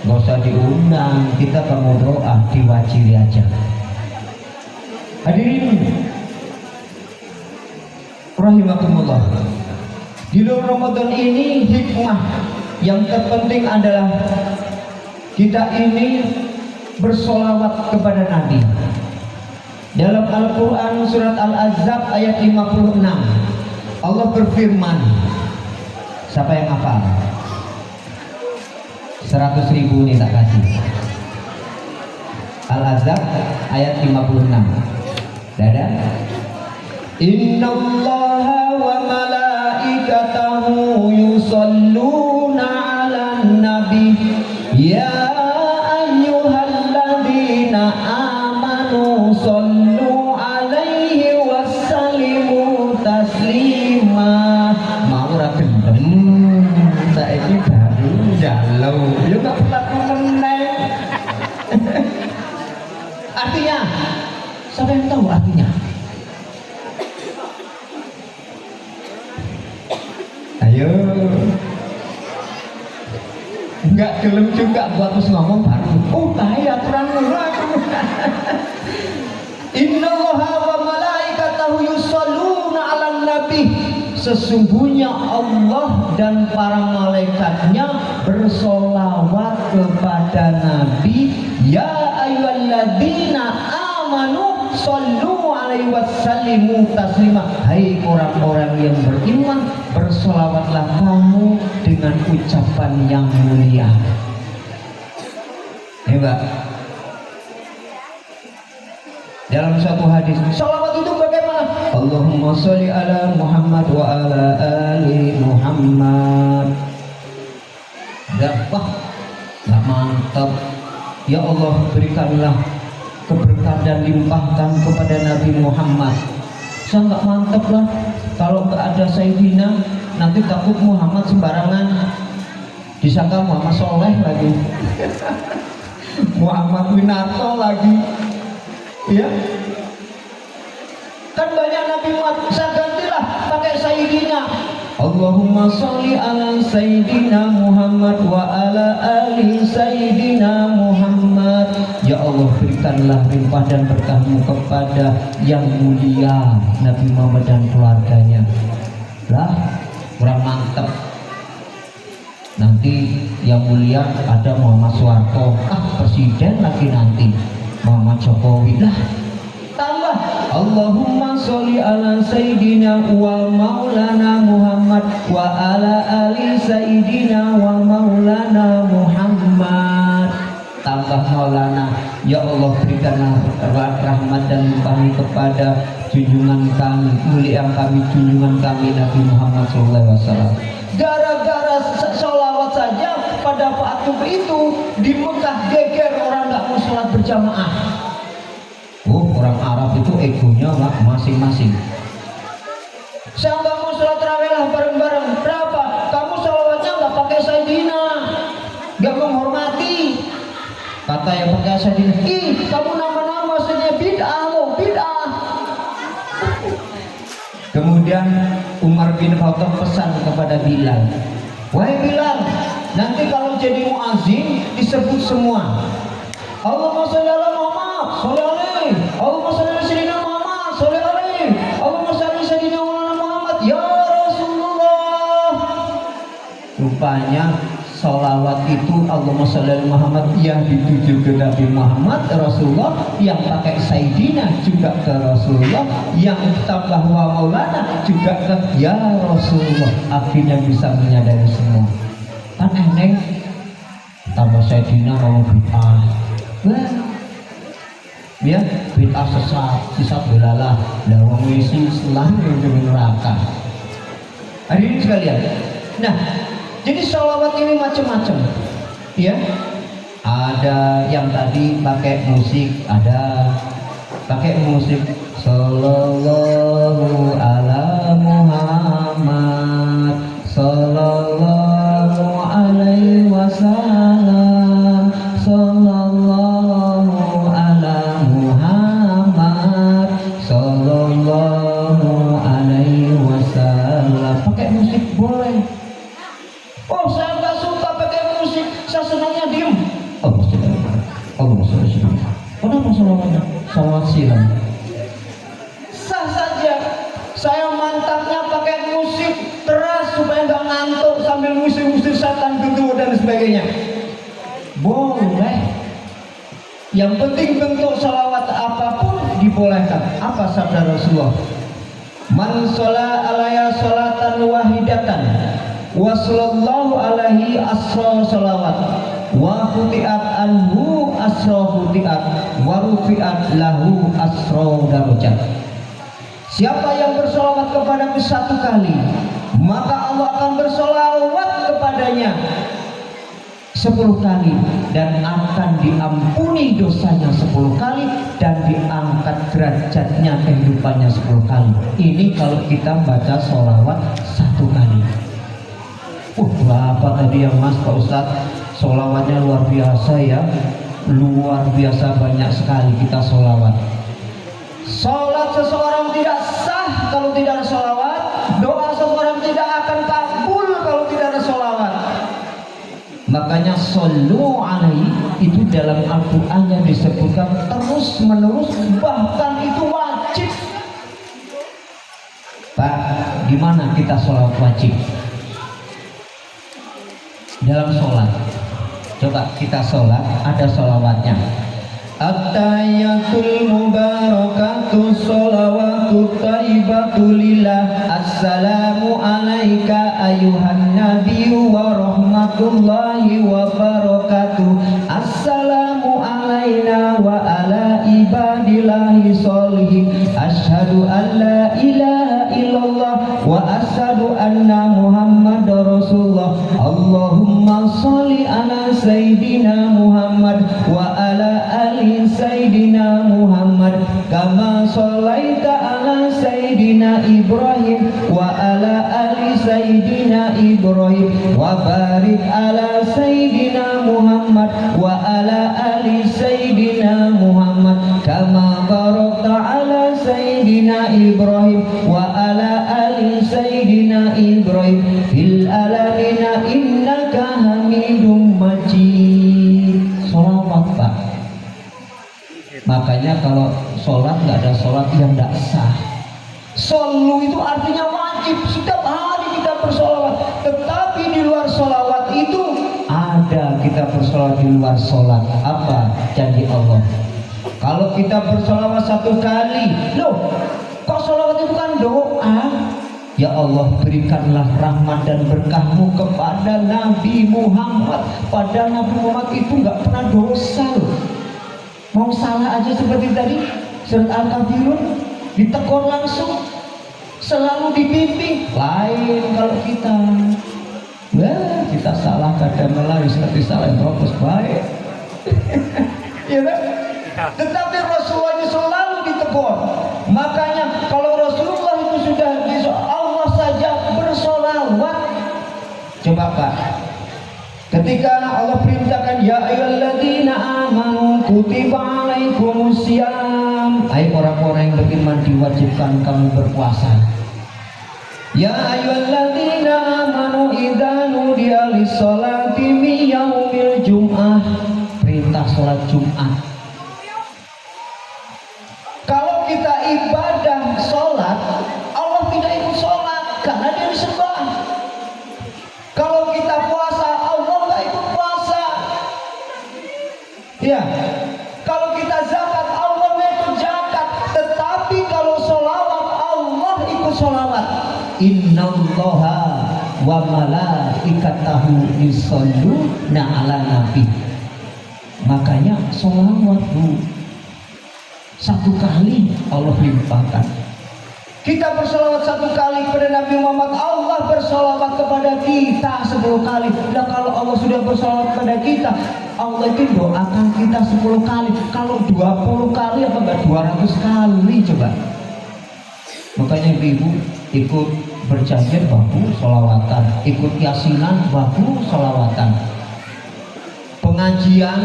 nggak usah diundang, kita mau doa diwajibi aja. Hadirin rahimakumullah, di bulan Ramadan ini hikmah yang terpenting adalah kita ini bersolawat kepada Nabi. Dalam Al-Quran surat Al-Ahzab ayat 56 Allah berfirman, siapa yang hafal? 100.000 nih tak kasih. Al-Ahzab ayat 56. Dada. Innallaha wa malaikatahu yusalluna 'alan nabi ya ayyuhalladzina amanu sallu 'alaihi wasallimu taslima. Mau ora gendem saiki baru jalau ya gak berlaku meneh. Artinya siapa yang tahu artinya? Ayo, nggak gelem juga buat terus ngomong baru. Oh bahaya aturan murah. Innallaha wa malaikatahu yusalluna 'alan nabi. Sesungguhnya Allah dan para malaikatnya bersolawat kepada Nabi. Ya ayyuhalladzina amanu sallu alaihi wasallimu taslima. Hai orang-orang yang beriman, bersolawatlah kamu dengan ucapan yang mulia. Hebat. Dalam satu hadis, salawat itu bagaimana? Allahumma sholli ala Muhammad wa ala ali Muhammad. Wah, nggak mantap. Ya Allah, berikanlah keberkahan dan limpahkan kepada Nabi Muhammad. Saya nggak mantap lah kalau nggak ada Sayyidina, nanti takut Muhammad sembarangan disangka Muhammad Soleh lagi. Muhammad Winarto lagi. Ya, kan banyak Nabi Muhammad, saya gantilah pakai Sayyidina. Allahumma sholli ala Sayyidina Muhammad wa ala ali Sayyidina Muhammad. Ya Allah, berikanlah limpah dan berkahmu kepada yang mulia Nabi Muhammad dan keluarganya. Lah, kurang mantap. Nanti yang mulia ada Muhammad Soeharto, presiden lagi nanti Muhammad Jokowi lah. Tambah Allahumma sholli ala Sayyidina wa maulana Muhammad wa ala ali Sayyidina wa maulana Muhammad. Tambah maulana. Ya Allah, berikanlah rahmat dan limpahmu kepada junjungan kami, mulia kami, junjungan kami Nabi Muhammad SAW. Gara-gara sholawat saja pada waktu itu di Mekah geger orang nggak mau sholat berjamaah. Oh, orang Arab itu egonya masing-masing. Saya nggak mau sholat tarawih lah bareng-bareng. Berapa? Kamu sholawatnya nggak pakai Sayyidina, nggak menghormati. Kata yang pakai Sayyidina, ih kamu nama-nama maksudnya bid'ah lo, bid'ah. Kemudian Umar bin Khattab pesan kepada Bilal, wahai Bilal, nanti kalau jadi muazin disebut semua Allahumma sholli ala Muhammad, sholli alaihi, Allahumma sholli ala sayyidina Muhammad, sholli alaihi, Allahumma sholli ala sayyidina Muhammad, ya Rasulullah. Rupanya sholawat itu Allahumma sholli ala Muhammad yang dituju ke Nabi Muhammad Rasulullah, yang pakai Sayyidina juga ke Rasulullah, yang tambah wa maulana juga ke ya Rasulullah. Akhirnya bisa menyadari semua. Kan eneng tambah Sayyidina mau bid'ah. Wah, ya bid'ah sesat belalah lawang isi selang di neraka. Hadirin sekalian, nah jadi sholawat ini macam-macam, ya. Ada yang tadi pakai musik, ada pakai musik. Sallallahu ala Muhammad, sallallahu alaihi wasallam, sallallahu ala Muhammad, sallallahu alaihi wasallam. Pakai musik boleh. Oh, saya nggak suka pakai musik, saya senangnya diem. Oh, kenapa salawatnya? Salawat silam. Sah saja. Saya mantapnya pakai musik keras supaya nggak ngantuk sambil musik-musik setan gitu dan sebagainya. Boleh. Yang penting bentuk salawat apapun dibolehkan. Apa sabda Rasulullah? Man sholla alaya sholatan wahidatan wa sallallahu alaihi asra salawat wa futiat anhu asra futiat wa rufiat lahu asra darajat. Siapa yang bersolawat kepadaku satu kali, maka Allah akan bersolawat kepadanya 10 kali dan akan diampuni dosanya 10 kali dan diangkat derajatnya kehidupannya 10 kali. Ini kalau kita baca sholawat 1 kali. Berapa tadi yang Mas Pak Ustadz? Sholawatnya luar biasa ya, luar biasa banyak sekali kita sholawat. Sholat seseorang tidak sah kalau tidak ada sholawat. Doa seseorang tidak akan kabul kalau tidak ada sholawat. Makanya shollu alaihi itu dalam Al-Quran yang disebutkan terus menerus, bahkan itu wajib. Pak, gimana kita sholat wajib? Dalam sholat, coba kita sholat, ada sholawatnya. At-tahiyatul mubarakatuh sholawatu thayyibatu lillah. Assalamu alaika ayuhan nabiyyu wa rahmatullahi wa barakatuh. Assalamu alaina wa ala ibadillahi sholihin. Asyhadu an la ilaha illallah wa asyhadu anna muhammadar rasulullah. Allahumma sholli ala sayyidina Muhammad wa ala ali sayyidina Muhammad kama sholaita ala sayyidina Ibrahim wa ala ali sayyidina Ibrahim wa barik ala sayyidina Muhammad wa ala ali sayyidina Muhammad kama barakta ala sayyidina Ibrahim wa ala ali sayyidina Ibrahim fil alamina innaka hamidum majid. Sholawat Pak. Makanya kalau sholat nggak ada sholat yang tidak sah. Shollu itu artinya wajib, setiap hari kita bersolawat. Tetapi di luar solawat itu ada kita bersolawat di luar sholat. Apa janji Allah? Kalau kita bersolawat 1 kali, loh kok solawat itu kan doa? Ya Allah, berikanlah rahmat dan berkahmu kepada Nabi Muhammad. Padahal Nabi Muhammad itu nggak pernah dosa loh. Mau salah aja seperti tadi surat Al-Kafirun ditegur langsung, selalu dibimbing. Lain kalau kita, wah kita salah kadang melalui seperti salah yang terus baik. Ya kan? Tetapi Rasulullah selalu ditegur. Makanya kalau Rasulullah itu sudah Allah saja bersolawat. Coba Pak, ketika Allah perintahkan ya ayyuhalladzina amanu kutiba alaikumusiyam, hai orang-orang yang beriman diwajibkan kamu berpuasa. Ya ayyuhalladzina amanu idza nudiya lis-sholati min yaumil jum'ah. Perintah sholat Jumat. Kalau kita ibadah sholat, Allah tidak ikut sholat karena dia disembah. Kalau kita puasa, Allah nggak ikut puasa. Ya, kalau kita zakat, Allah nggak ikut zakat. Tetapi kalau sholawat, Allah ikut sholawat. Innallaha wa malaikatahu yusholluna 'alan nabi. Makanya sholawat bu, satu kali Allah limpahkan. Kita bersolawat satu kali kepada Nabi Muhammad, Allah bersolawat kepada kita 10 kali. Nah kalau Allah sudah bersolawat kepada kita, Allah itu doakan kita 10 kali. Kalau 20 kali apa enggak 200 kali coba. Makanya ibu ikut berjanjian bagus solawatan, ikut yasinan bagus solawatan, pengajian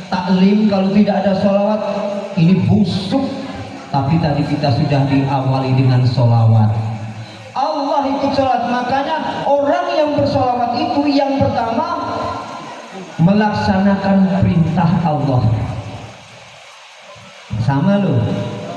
taklim kalau tidak ada solawat ini busuk. Tapi tadi kita sudah diawali dengan solawat. Allah ikut solawat. Makanya orang yang bersolawat itu yang pertama melaksanakan perintah Allah. Sama loh.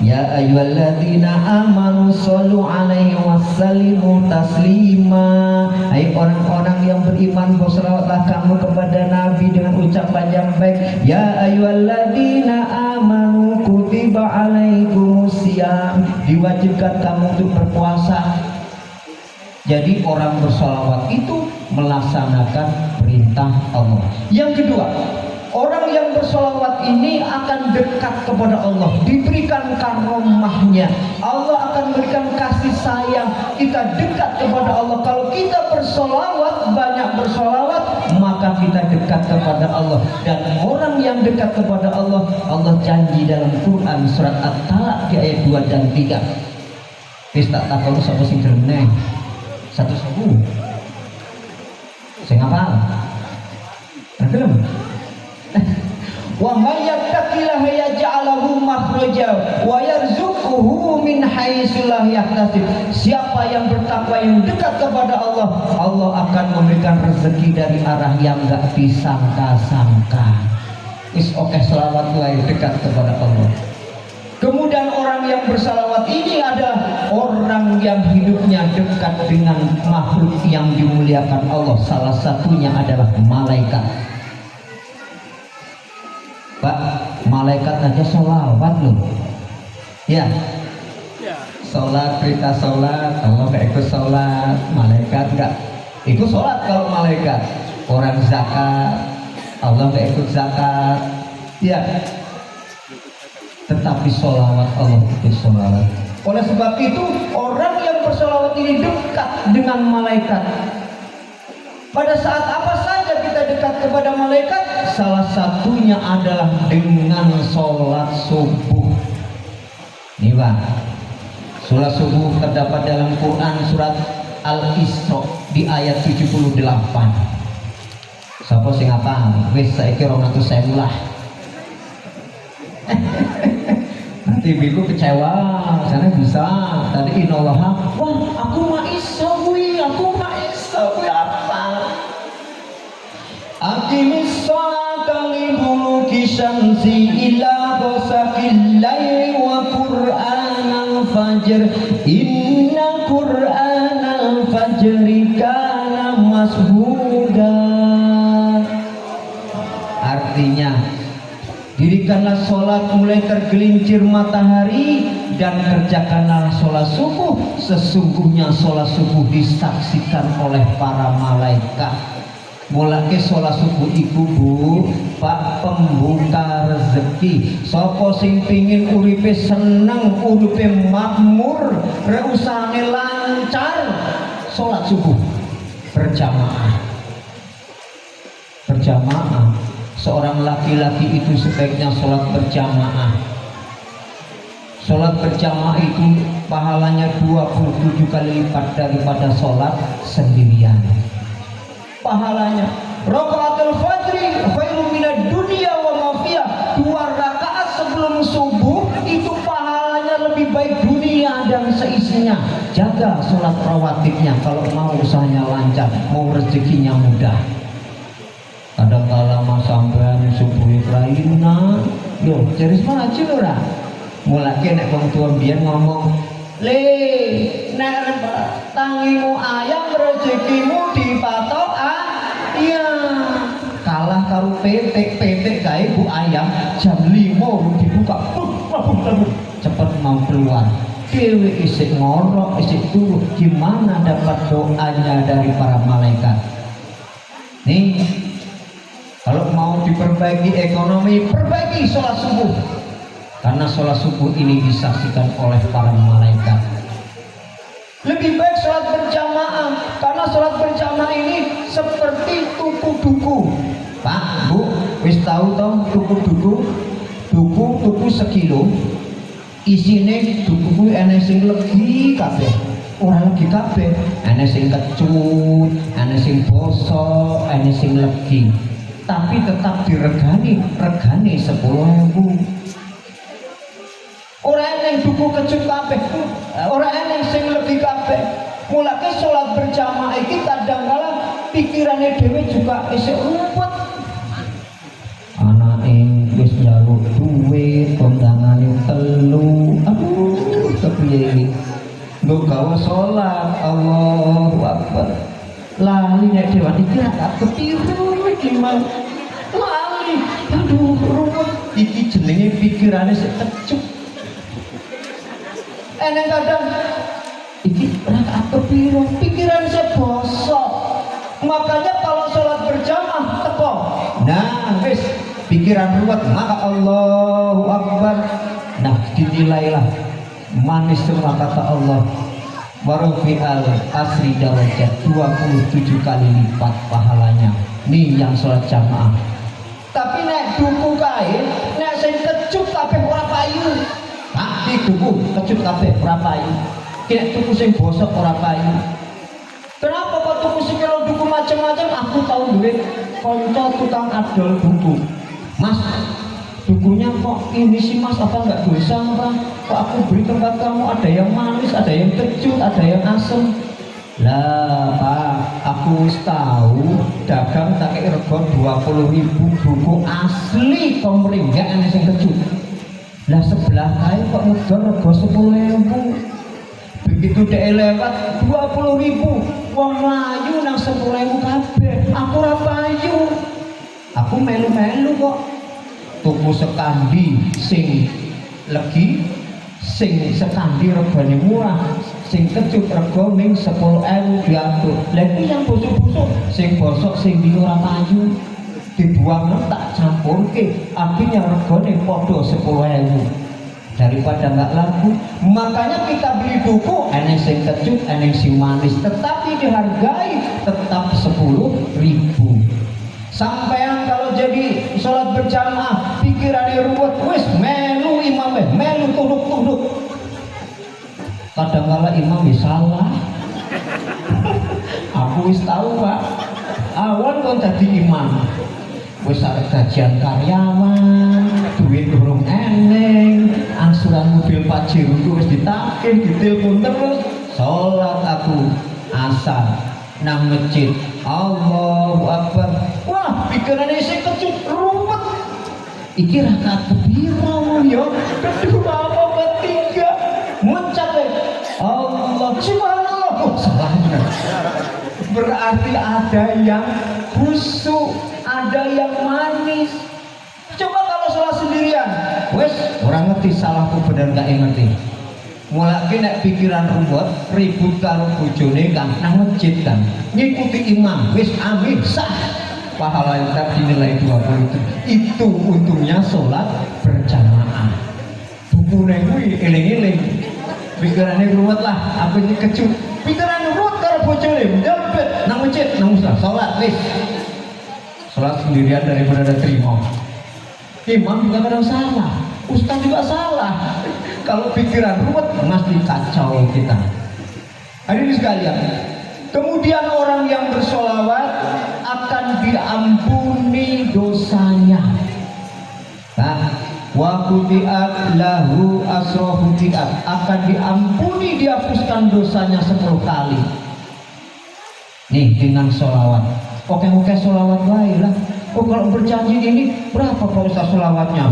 Ya ayyuhalladzina amanu shollu alaihi wasallimu taslima. Hai orang-orang yang beriman, bersolawatlah kamu kepada Nabi dengan ucapan yang baik. Ya ayyuhalladzina amanu kutiba alaikumusiyam. Diwajibkan kamu untuk berpuasa. Jadi orang bersolawat itu melaksanakan perintah Allah. Yang kedua, orang yang bersolawat ini akan dekat kepada Allah, diberikan karomahnya. Allah akan berikan kasih sayang. Kita dekat kepada Allah. Kalau kita bersolawat, banyak bersolawat, maka kita dekat kepada Allah. Dan orang yang dekat kepada Allah, Allah janji dalam Quran surat At-Talaq di ayat 2 dan 3. Wis tak takon sapa sing gelem satu subuh. Sing hafal? Gelem? Wa may yattaqillaha yaj'alahu makhraja wa yarzuquhu min haitsu la yahtasib. Siapa yang bertakwa, yang dekat kepada Allah, Allah akan memberikan rezeki dari arah yang enggak disangka-sangka. Is oke selawat wae dekat kepada Allah. Kemudian orang yang bersalawat ini adalah orang yang hidupnya dekat dengan makhluk yang dimuliakan Allah. Salah satunya adalah malaikat. Pak, malaikat aja sholawat loh. Ya, sholat, perintah sholat, Allah gak ikut sholat, malaikat gak ikut sholat. Kalau malaikat, orang zakat, Allah gak ikut zakat. Ya, tetapi sholawat Allah ikut sholawat. Oleh sebab itu orang yang bersolawat ini dekat dengan malaikat. Pada saat apa saja kita dekat kepada malaikat? Salah satunya adalah dengan sholat subuh. Nih Pak, sholat subuh terdapat dalam Quran surat Al-Isra di ayat 78. Sapa sing apa? Wis saiki 200.000 lah. Nanti biku kecewa, sana bisa. Tadi inolah, wah aku mah iso wi, apa? Aqimis sholata liduluki syamsi ila ghasaqil laili wa qur'anal fajr. Inna qur'anal fajri kana mashuda. Artinya, dirikanlah sholat mulai tergelincir matahari dan kerjakanlah sholat subuh. Sesungguhnya sholat subuh disaksikan oleh para malaikat. Mulai sholat subuh iku bu, Pak, pembuka rezeki. Sopo sing pingin uripe seneng, uripe makmur, reusane lancar, sholat subuh berjamaah. Berjamaah. Seorang laki-laki itu sebaiknya sholat berjamaah. Sholat berjamaah itu pahalanya 27 kali lipat daripada sholat sendirian. Pahalanya rakaatul fajri khairun minad dunya wa ma fiha. 2 rakaat sebelum subuh itu pahalanya lebih baik dunia dan seisinya. Jaga sholat rawatibnya kalau mau usahanya lancar, mau rezekinya mudah. Kadang-kala mas sampean subuh Ukraina, yo jeris mana cilura. Mulai nek wong tua biyen ngomong, le nek tangimu ayam rezekimu dipatok iya. Kalah karo petik kae bu ayam jam 5 dibuka cepet mau keluar dewe isik ngorok isik turu. Gimana dapat doanya dari para malaikat nih? Kalau mau diperbaiki ekonomi, perbaiki sholat subuh, karena sholat subuh ini disaksikan oleh para malaikat. Lebih baik sholat berjamaah, karena sholat berjamaah ini seperti tuku duku. Pak, Bu, wis tahu toh tuku duku? Tuku sekilo, isine duku kuwi ana sing legi kabeh. Ora legi kabeh, ana sing kecut, ana sing bosok, ana sing legi. Tapi tetap diregani, regane 10.000. Ora eneng duku kecut kabeh, ora eneng sing legi kabeh. Mulane salat berjamaah iki kadang-kala pikirane dhewe juga isih ruwet. Anake wis njaluk duit, kondangane telu. Aduh, kepiye iki? Nggo gawe salat, Allahu Akbar. Lali nek dewan iki gak ketiru iki mang. Lali, aduh ruwet. Iki jenenge pikirane sik kecut. Eneng kadang iki rakaat kepiro, pikiran saya bosok. Makanya kalau sholat berjamaah teko, nah wis pikiran ruwet, maka Allahu Akbar. Nah dinilailah manis semua kata Allah. Warufi'al asri darajat 27 kali lipat pahalanya. Nih yang sholat jamaah. Tapi nek duku kae, nek sing kecut kabeh ora payu. Ah, iki duku kecut kabeh ora payu. Nek tuku sing bosok ora payu. Kenapa kok tuku sing kilo duku macam-macam? Aku tahu duit kanca tukang adol duku. Mas, dukunya kok ini sih Mas, apa enggak dosa apa? Kok aku beri tempat kamu ada yang manis, ada yang kecut, ada yang asem. Lah Pak, aku tahu dagang tak kei rego 20.000 duku asli komring, enggak ana sing kecut. Lah sebelah kae kok ngedol rego 10.000. Begitu dhek lewat 20.000, wong mlayu nang 10.000 kabeh. Aku ora payu. Aku melu-melu kok. Tuku sekandi sing legi, sing sekandi regane murah, sing kecut rego ning 10.000 diatur. Lah iki yang bosok-bosok, sing bosok sing di ora payu dibuang tak campurke, artinya regane padha 10.000. Daripada nggak laku, makanya kita beli duku eneng sing kecut, eneng sing manis, tetapi dihargai tetap 10.000. Sampean kalau jadi sholat berjamaah pikirannya ruwet, wis melu imamnya, melu tunduk-tunduk. Kadang-kala imam salah. Aku wis tahu Pak, awan kon dadi imam wis arep gajian karyawan, duit durung eneng, angsuran mobil Pajero wis ditagih, ditelepon terus. Salat aku asar nang masjid, Allahu Akbar. Wah, pikirannya sing kecut ruwet. Iki rakaat kepiro ya? Kedua apa ketiga? Muncat Allah subhanallah. Oh, salah. Berarti ada yang busuk, ada yang manis. Coba kalau sholat sendirian, wes orang ngerti salahku bener gak ngerti. Mulai nek pikiran ruwet, ribut karo bojone kan nang masjid kan, ngikuti imam, wes amin sah. Pahala yang tak dinilai 20 itu untungnya sholat berjamaah. Buku kuwi eling-eling. Pikirannya ruwet lah, apa ini kecut. Pikiran ruwet karo bojone, njebet nang masjid, nang musala, sholat wis. Sholat sendirian daripada ada terima. Imam juga kadang salah, ustaz juga salah. Kalau pikiran ruwet, mesti kacau kita. Hadirin sekalian, kemudian orang yang bersolawat akan diampuni dosanya. Nah, wa kubiat lahu asrohu biat, akan diampuni, dihapuskan dosanya 10 kali. Nih dengan sholawat. Oke sholawat baiklah. Oh kalau berjanji ini berapa Pak Ustaz sholawatnya?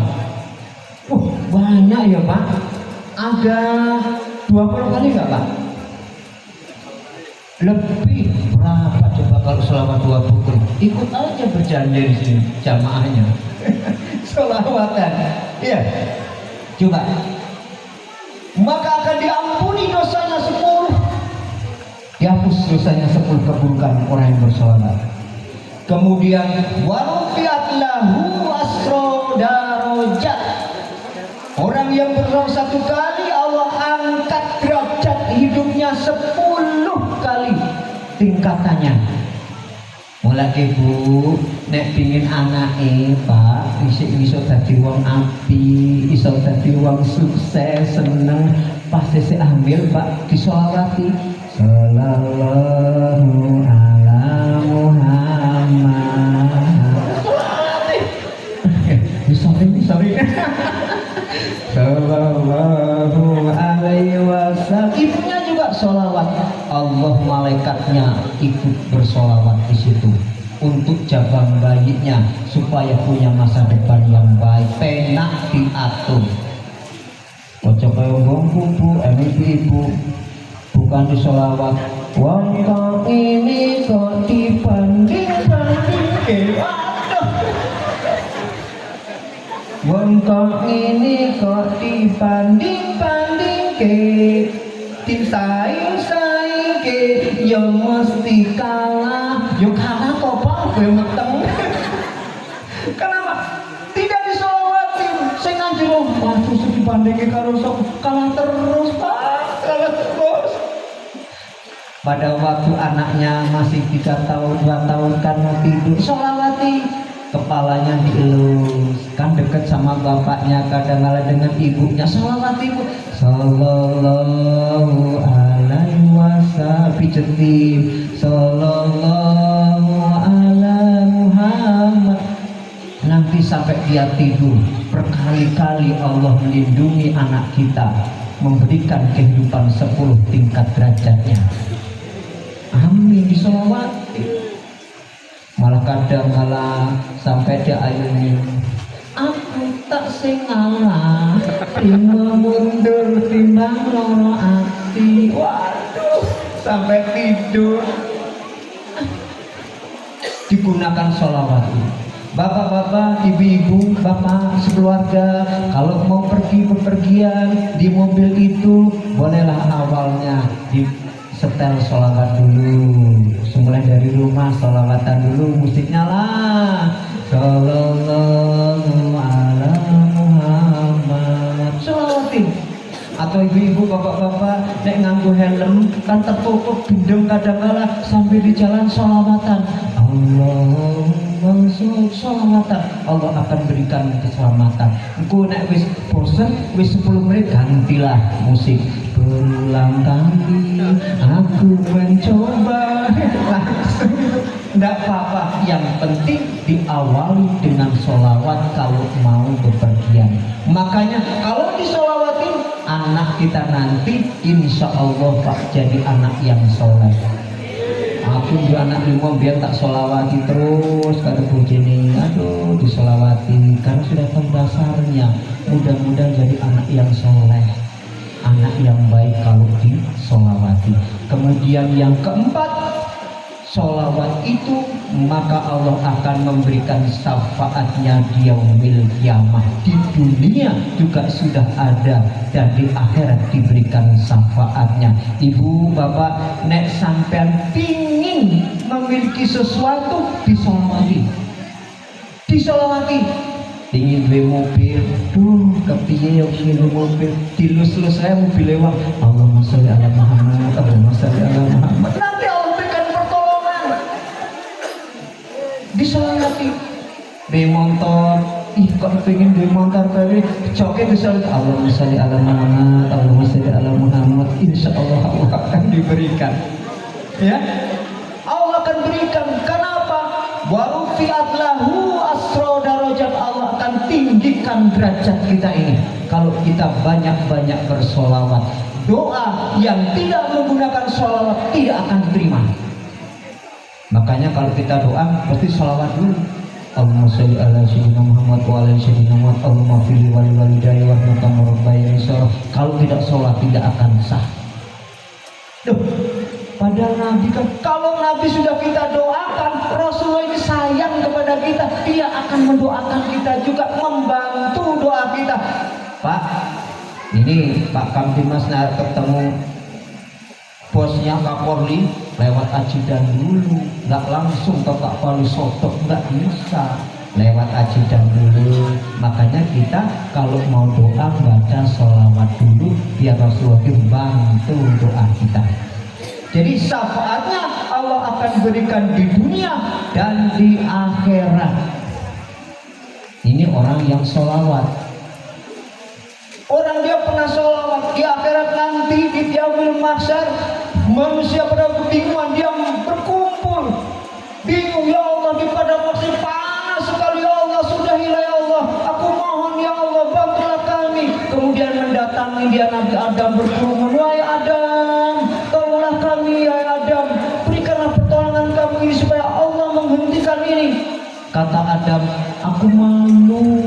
Banyak ya Pak. Ada 20 kali nggak Pak? Lebih. Berapa coba kalau sholawat 20? Ikut aja berjanji di sini jamaahnya. Sholawatan. Iya. Coba. Maka akan diampuni dosanya 10. Dihapus dosanya 10 keburukan orang yang bersolawat. Kemudian warufiat lahu asro darajat. Orang yang bersolawat 1 kali Allah angkat derajat hidupnya 10 kali tingkatannya. Mulai ibu nek pingin anake Pak iso dadi wong apik, iso dadi wong sukses, seneng, pasti ambil Pak disolawati sallallahu ala Muhammad. Sorry. Sallallahu alaihi wasallam. Ibunya juga sholawat. Allah malaikatnya ikut bersolawat di situ untuk jaga bayinya supaya punya masa depan yang baik. Penak diatur. Ojo kaya wong kubu, ibu bukan disolawat. Wong kok ini kok dibanding-banding. Wong kok ini kok dibanding-banding tim saing ya mesti kalah. Yo kalah kok Pak, gue meteng. Kenapa? Tidak disolawatin. Sing anjir waduh dibandingin karo sok kalah terus Pak, kalah terus. Pada waktu anaknya masih 3 tahun, 2 tahun kan mau tidur, solawati. Kepalanya dielus, kan deket sama bapaknya, kadang-kadang dengan ibunya, sholawat ibu sallallahu alaihi wasallam, pijetin sallallahu ala Muhammad. Nanti sampai dia tidur, berkali-kali Allah melindungi anak kita, memberikan kehidupan 10 tingkat derajatnya. Amin, disolawati. Malah kadang sampai dia ayunin, aku tak sengalah, timbang mundur, timbang loro hati. Waduh, sampai tidur. Digunakan sholawat. Bapak-bapak, ibu-ibu, bapak sekeluarga, kalau mau pergi bepergian di mobil itu, bolehlah awalnya di setel sholawat dulu. Mulai dari rumah sholawatan dulu, musiknya lah sallallahu ala Muhammad, sholawatin. Atau ibu-ibu, bapak-bapak nek nganggo helm kan tertutup gendeng, kadang-kala sambil di jalan sholawatan Allahumma sholawatan, Allah akan berikan keselamatan. Engko nek wis bosen, wis 10 menit gantilah musik. Berulang kali aku mencoba, langsung enggak apa-apa, yang penting diawali dengan sholawat kalau mau bepergian. Makanya kalau disolawatin anak kita nanti insya Allah Pak jadi anak yang soleh. Aku juga anak 5 biar tak solawati terus kata bojone, aduh disolawati karena sudah tahu dasarnya. Mudah-mudahan jadi anak yang soleh, anak yang baik kalau disolawati. Kemudian yang keempat, solawat itu maka Allah akan memberikan syafaatnya di yaumil kiamah. Di dunia juga sudah ada dan di akhirat diberikan syafaatnya. Ibu, bapak, nek sampean pingin memiliki sesuatu, disolawati. Disolawati. Pingin duwe mobil, kepiye yo duwe mobil, dilus-lus saya mobil lewat. Allahumma sholli ala Muhammad, Allahumma sholli ala Muhammad. Nanti Allah berikan pertolongan. Disolawati. Duwe motor, kok pengen duwe motor tapi coke disolawati. Allahumma sholli ala Muhammad, Allahumma sholli ala Muhammad. Insyaallah Allah akan diberikan. Ya. Allah akan berikan. Kenapa? Warufiat lahu asro darajat, Allah akan tinggikan meninggikan derajat kita ini kalau kita banyak-banyak bersolawat. Doa yang tidak menggunakan solawat tidak akan diterima. Makanya kalau kita doa pasti solawat dulu. Allahumma sholli ala sayyidina Muhammad wa ala sayyidina Muhammad. Allahumma fili wali walidayya wa rahmatullahi wa. Kalau tidak sholat tidak akan sah. Duh, padahal Nabi kan, kalau Nabi sudah kita doakan, Rasulullah ini sayang kepada kita, dia akan mendoakan kita juga, membantu doa kita. Pak, ini Pak Kamtimas ketemu bosnya Kapolri lewat ajudan dulu, nggak langsung ke Pak Wali Sotok, nggak bisa, lewat ajudan dulu. Makanya kita kalau mau doa baca sholawat dulu biar Rasulullah bantu doa kita. Jadi syafaatnya Allah akan berikan di dunia dan di akhirat. Ini orang yang sholawat. Orang dia pernah sholawat, di akhirat nanti di yaumil mahsyar manusia pada kebingungan, dia berkumpul bingung, ya Allah di padang mahsyar panas sekali, ya Allah sudahilah ya Allah, aku mohon ya Allah bantulah kami. Kemudian mendatangi dia Nabi Adam berkeluhan, wahai Adam, tolonglah kami ya Adam, berikanlah pertolongan kamu ini supaya Allah menghentikan ini. Kata Adam, aku malu,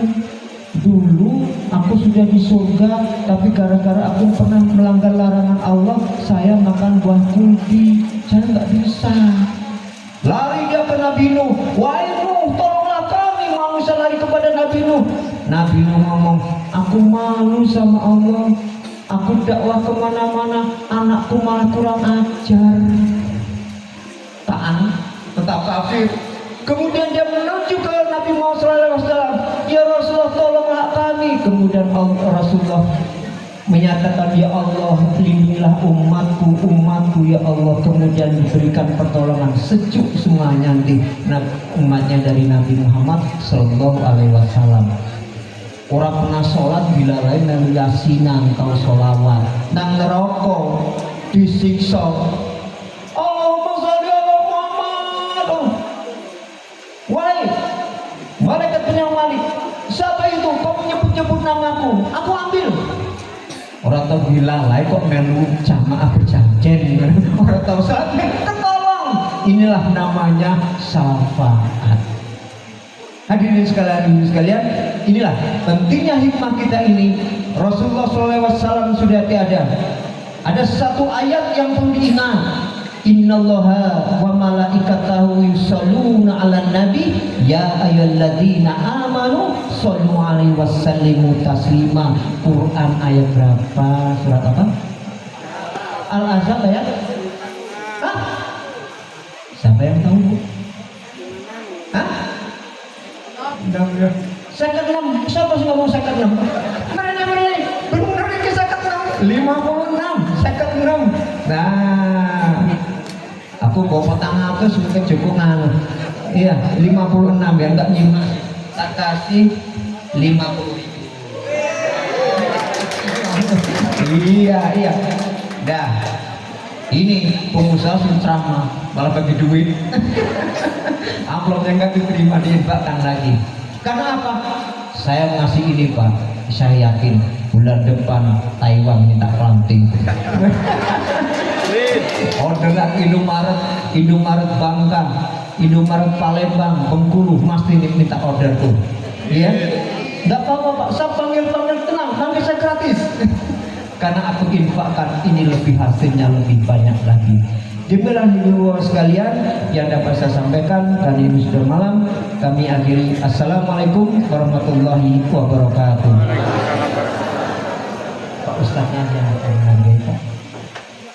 dulu aku sudah di surga, tapi gara-gara aku pernah melanggar larangan Allah, saya makan buah kuldi, saya nggak bisa. Lari dia ke Nabi Nuh, wahai Nuh, tolonglah kami. Manusia lari kepada Nabi Nuh. Nabi Nuh ngomong, aku malu sama Allah, aku dakwah kemana-mana, anakku malah kurang ajar. Tahan, tetap kafir. Kemudian dia menuju ke Nabi Muhammad SAW, ya Rasulullah tolonglah kami. Kemudian Rasulullah menyatakan, ya Allah lindungilah umatku ya Allah. Kemudian diberikan pertolongan, sejuk semuanya nanti umatnya dari Nabi Muhammad SAW. Orang pernah sholat bila lain melu yasinan atau sholawat nang neraka disiksa. Wahai malaikat penyayang Malik, siapa itu? Kau menyebut-nyebut namaku, aku ambil. Orang tahu gila lah, kok melu jamaah berjanjen. Orang tahu saat ketolong. Inilah namanya syafaat. Hadirin sekalian, inilah pentingnya hikmah kita ini. Rasulullah SAW sudah tiada. Ada satu ayat yang perlu diingat. Innallaha wa malaikatahu yusholluna 'alan nabi ya ayyuhalladzina amanu shollu 'alaihi wasallimu taslima. Quran ayat berapa? Surat apa? Al-Ahzab ayat? Hah? Siapa yang tahu, Bu? Hah? 56. Siapa sih ngomong 56? Mana benar ke 56? 56, 56. Nah, aku bawa tangan suka cekungan. Iya, 56 ya, enggak nyimak. Tak kasih 50.000. Iya. Dah. Ini pengusaha ceramah malah bagi duit. Amplopnya enggak diterima, diinfakkan lagi. Karena apa? Saya ngasih ini, Pak. Saya yakin bulan depan Taiwan minta ranting. Orderan Indomaret Bangkang, Indomaret Palembang, Bengkulu, mesti minta order tuh. Iya? Enggak apa-apa, Pak. Saya panggil tenang, nanti saya gratis. Karena aku infakkan ini lebih hasilnya lebih banyak lagi. Demikian dulu sekalian yang dapat saya sampaikan. Kali ini sudah malam, kami akhiri. Assalamualaikum warahmatullahi wabarakatuh. Pak Ustadznya yang mengambil, Pak.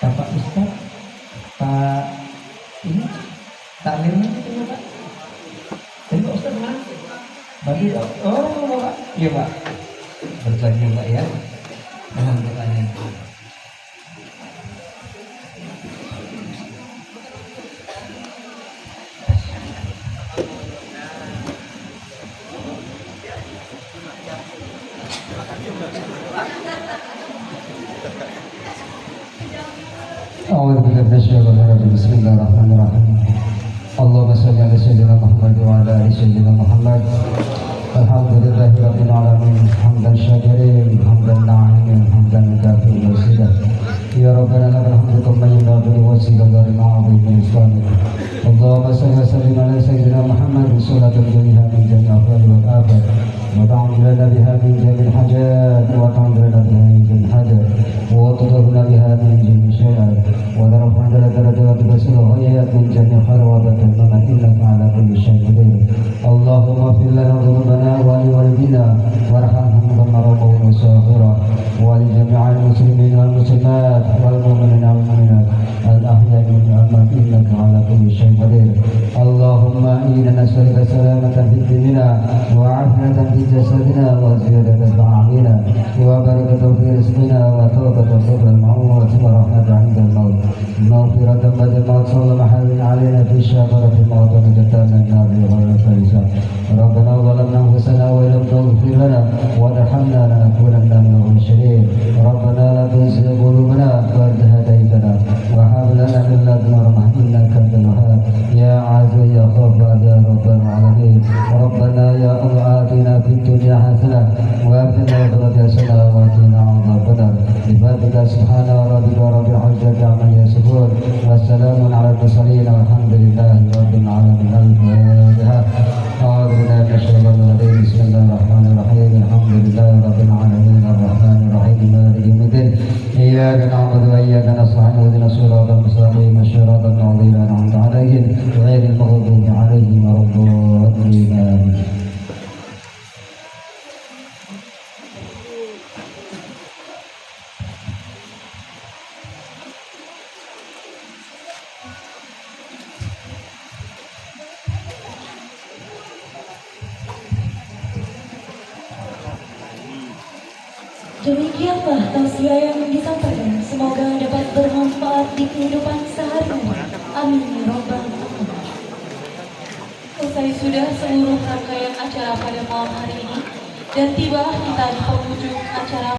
Bapak Ustadz, Pak ini takmirnya itu Pak. Jadi Pak Ustadz mana? Bagi Pak. Iya Pak. Berbagi Pak ya. Mohon pertanyaan. Bismillahirrahmanirrahim. Allahumma shalli ala sayyidina Muhammad wa ala ali sayyidina Muhammad. Alhamdulillahi rabbil alamin, hamdan syakirin, hamdan na'imin, hamdan kafirin wasilah. Ya Rabbana lakal hamdu kama yanbaghi li wajhika al-karim 'azimi sultanik. Allahumma salli wa sallim ala sayyidina Muhammad salatan jami'an min jami'il afdal wal afat. Wa ta'amilana biha min jami'il hajat, wa ta'amilana biha min jami'il hajat, wa tudhurna biha min jami'il syai'at, wa tarfa'na darajat basil ghayat min jami'il kharawat innaka ala kulli syai'in qadir. Allahumma fil lana dhunubana wa li walidina warhamhum kama rabbawna saghira wa li jami'il muslimin wal muslimat wal mu'minina wal mu'minat al ahya'i minhum al-amwat innaka ala kulli syai'in qadir. Allahumma inna nas'aluka salamatan fid dinina wa 'afiyatan fi jasadina wa ziyadatan fi a'malina wa barakatan fi rizqina wa tawbatan qabla al-maut wa rahmatan 'inda al-maut maghfiratan ba'da al-maut sallallahu alaihi alaina fi syafarati al-maut wa najatan min nar ghayra faizah. Rabbana zalamna anfusana wa lam taghfir lana wa tarhamna lanakunanna minal khasirin. Rabbana la tuzigh qulubana ba'da idh hadaytana wa hab lana min ladunka rahmah innaka antal wahhab. Ya 'aziz ya ghaffar ya rabbal alamin. Rabbana ya Allah atina fid dunya hasanah wa fil akhirati hasanah wa qina adzabannar. Bi fadlika subhana rabbika rabbil izzati amma yasifun wa salamun 'alal mursalin walhamdulillahi rabbil alamin. Al-Fatihah. أعوذ بالله من الشيطان الرجيم بسم الله الرحمن الرحيم الحمد لله رب العالمين الرحمن الرحيم مالك يوم الدين إياك نعبد وإياك نستعين اهدنا الصراط المستقيم صراط الذين أنعمت عليهم غير المغضوب عليهم ولا الضالين آمين. Demikianlah tausiah yang disampaikan. Semoga dapat bermanfaat di kehidupan sehari-hari. Amin ya rabbal alamin. Selesai sudah seluruh rangkaian acara pada malam hari ini dan tiba kita di penghujung acara